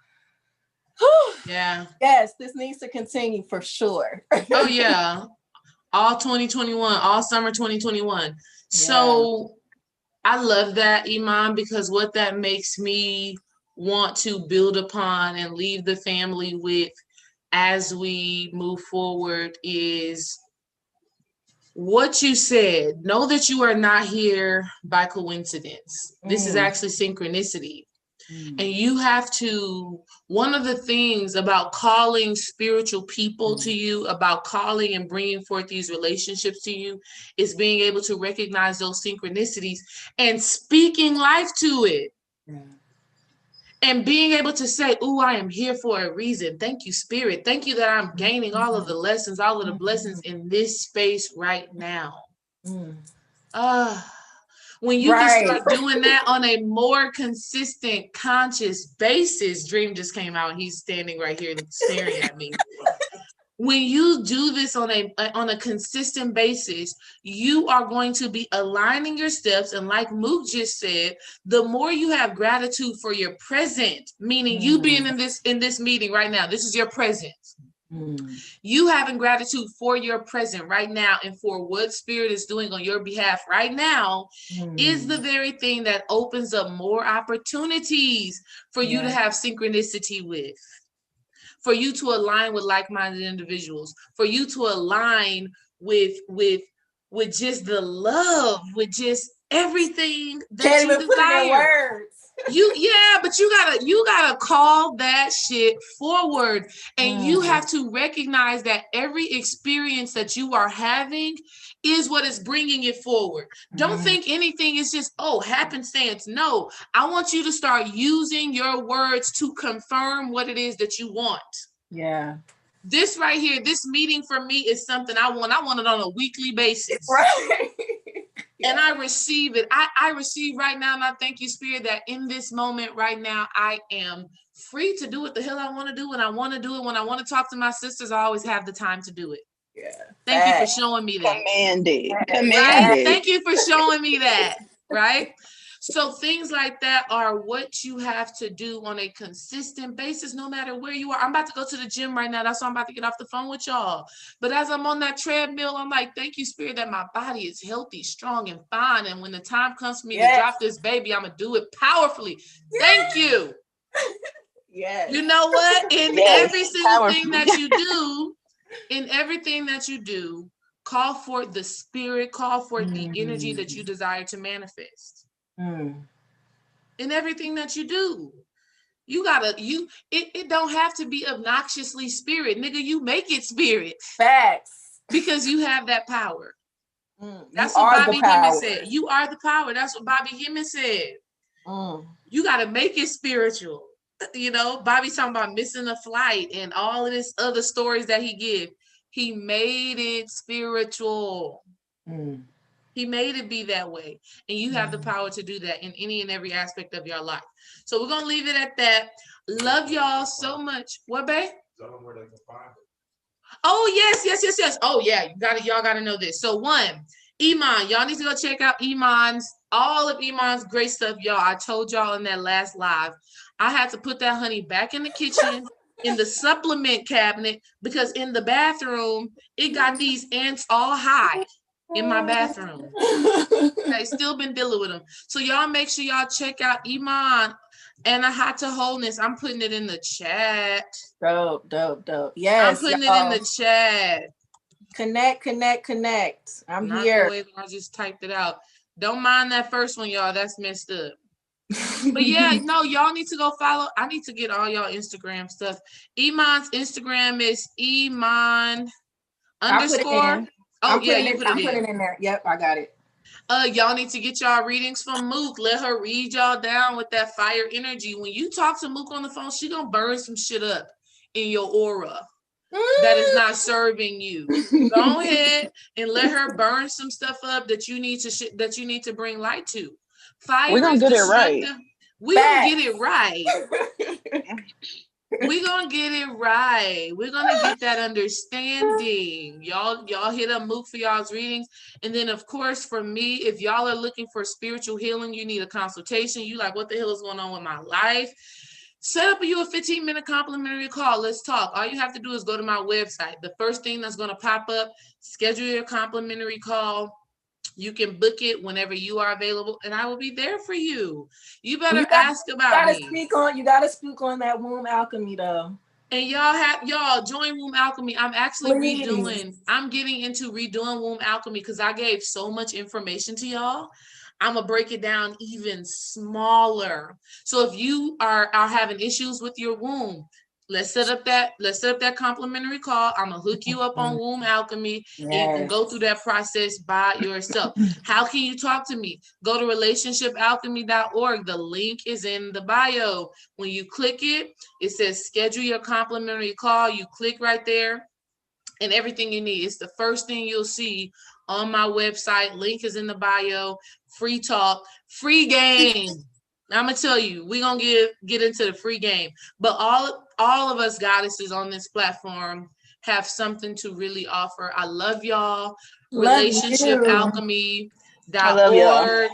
yeah. Yes, this needs to continue for sure. Oh yeah. All 2021, all summer 2021. So I love that, Iman, because what that makes me want to build upon and leave the family with as we move forward is what you said. Know that you are not here by coincidence. This is actually synchronicity. And you have to, one of the things about calling spiritual people to you, about calling and bringing forth these relationships to you, is being able to recognize those synchronicities and speaking life to it. And being able to say, "Ooh, I am here for a reason. Thank you, Spirit. Thank you that I'm gaining all of the lessons, all of the blessings in this space right now." When you can start doing that on a more consistent, conscious basis. Dream just came out and he's standing right here staring at me. When you do this on a consistent basis, you are going to be aligning your steps. And like Mook just said, the more you have gratitude for your present, meaning you being in this meeting right now, this is your present. You having gratitude for your present right now and for what Spirit is doing on your behalf right now is the very thing that opens up more opportunities for you to have synchronicity with, for you to align with like-minded individuals, for you to align with just the love, with just everything that you desire. But you gotta call that shit forward. And you have to recognize that every experience that you are having is what is bringing it forward. Don't think anything is just, happenstance. No, I want you to start using your words to confirm what it is that you want. Yeah. This right here, this meeting for me is something I want. I want it on a weekly basis. Right. And I receive it. I receive right now, and I thank you, Spirit, that in this moment right now, I am free to do what the hell I want to do when I want to do it. When I want to talk to my sisters, I always have the time to do it. Yeah. Thank you for showing me that. Commanded. Right? Thank you for showing me that. Right? So things like that are what you have to do on a consistent basis, no matter where you are. I'm about to go to the gym right now. That's why I'm about to get off the phone with y'all. But as I'm on that treadmill, I'm like, thank you, Spirit, that my body is healthy, strong, and fine. And when the time comes for me to drop this baby, I'm going to do it powerfully. Thank you. Yes. You know what? In every single thing that you do, in everything that you do, call for the Spirit, call for the energy that you desire to manifest. In everything that you do, it don't have to be obnoxiously Spirit, nigga. You make it Spirit. Facts. Because you have that power. That's what Bobby Hemming said. You are the power. That's what Bobby Hemming said. You got to make it spiritual. You know, Bobby's talking about missing a flight and all of this other stories that he give. He made it spiritual. He made it be that way. And you have the power to do that in any and every aspect of your life. So we're going to leave it at that. Love y'all so much. What, babe? Tell them where they can find it. Oh, yes. Oh, yeah. Y'all got to know this. So one, Iman. Y'all need to go check out all of Iman's great stuff, y'all. I told y'all in that last live, I had to put that honey back in the kitchen in the supplement cabinet because in the bathroom, it got these ants all high in my bathroom. I still been dealing with them. So y'all make sure y'all check out Iman and a Hot to Wholeness. I'm putting it in the chat. Dope. Yes. I'm putting it in the chat. Connect. I'm Not here. the way that I just typed it out. Don't mind that first one, y'all. That's messed up. But yeah, no, y'all need to go follow. I need to get all y'all Instagram stuff. Iman's Instagram is Iman underscore. Oh yeah, you put it in. I'm putting it in there. Yep, I got it. Y'all need to get y'all readings from Mook. Let her read y'all down with that fire energy. When you talk to Mook on the phone, she gonna burn some shit up in your aura that is not serving you. Go ahead and let her burn some stuff up that you need to bring light to. Fire. We're gonna get it right. We gonna get it right. We're gonna get it right. We're gonna get that understanding. Y'all hit up Mook for y'all's readings. And then of course for me, if y'all are looking for spiritual healing, you need a consultation. You like, what the hell is going on with my life? Set up a 15-minute complimentary call. Let's talk. All you have to do is go to my website. The first thing that's going to pop up, schedule your complimentary call. You can book it whenever you are available, and I will be there for you. You better ask about me. You gotta speak on that womb alchemy though. And y'all join Womb Alchemy. I'm actually I'm getting into redoing Womb Alchemy because I gave so much information to y'all. I'm gonna break it down even smaller. So if you are having issues with your womb, let's set up that complimentary call. I'm gonna hook you up on Womb Alchemy, and you can go through that process by yourself. How can you talk to me? Go to relationshipalchemy.org. The link is in the bio. When you click it, it says schedule your complimentary call. You click right there, and everything you need. It's the first thing you'll see on my website. Link is in the bio. Free talk, free game. I'm gonna tell you, we're gonna get into the free game. But all of us goddesses on this platform have something to really offer. I love y'all. Relationshipalchemy.org. I love y'all.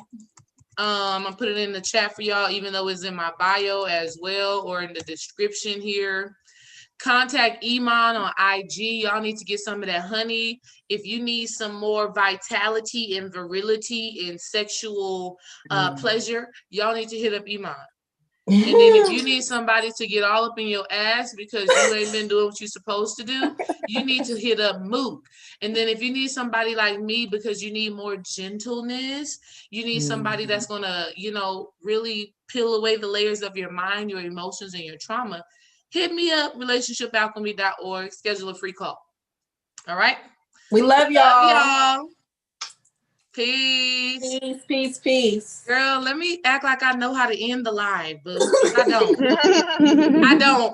I put it in the chat for y'all, even though it's in my bio as well, or in the description here. Contact Iman on IG. Y'all need to get some of that honey. If you need some more vitality and virility and sexual pleasure, y'all need to hit up Iman. And then if you need somebody to get all up in your ass because you ain't been doing what you're supposed to do, you need to hit up Mook. And then if you need somebody like me because you need more gentleness, you need somebody that's gonna, really peel away the layers of your mind, your emotions, and your trauma, hit me up, relationshipalchemy.org. Schedule a free call. All right? We love y'all. Peace. Peace. Girl, let me act like I know how to end the live, boo. I don't. I don't.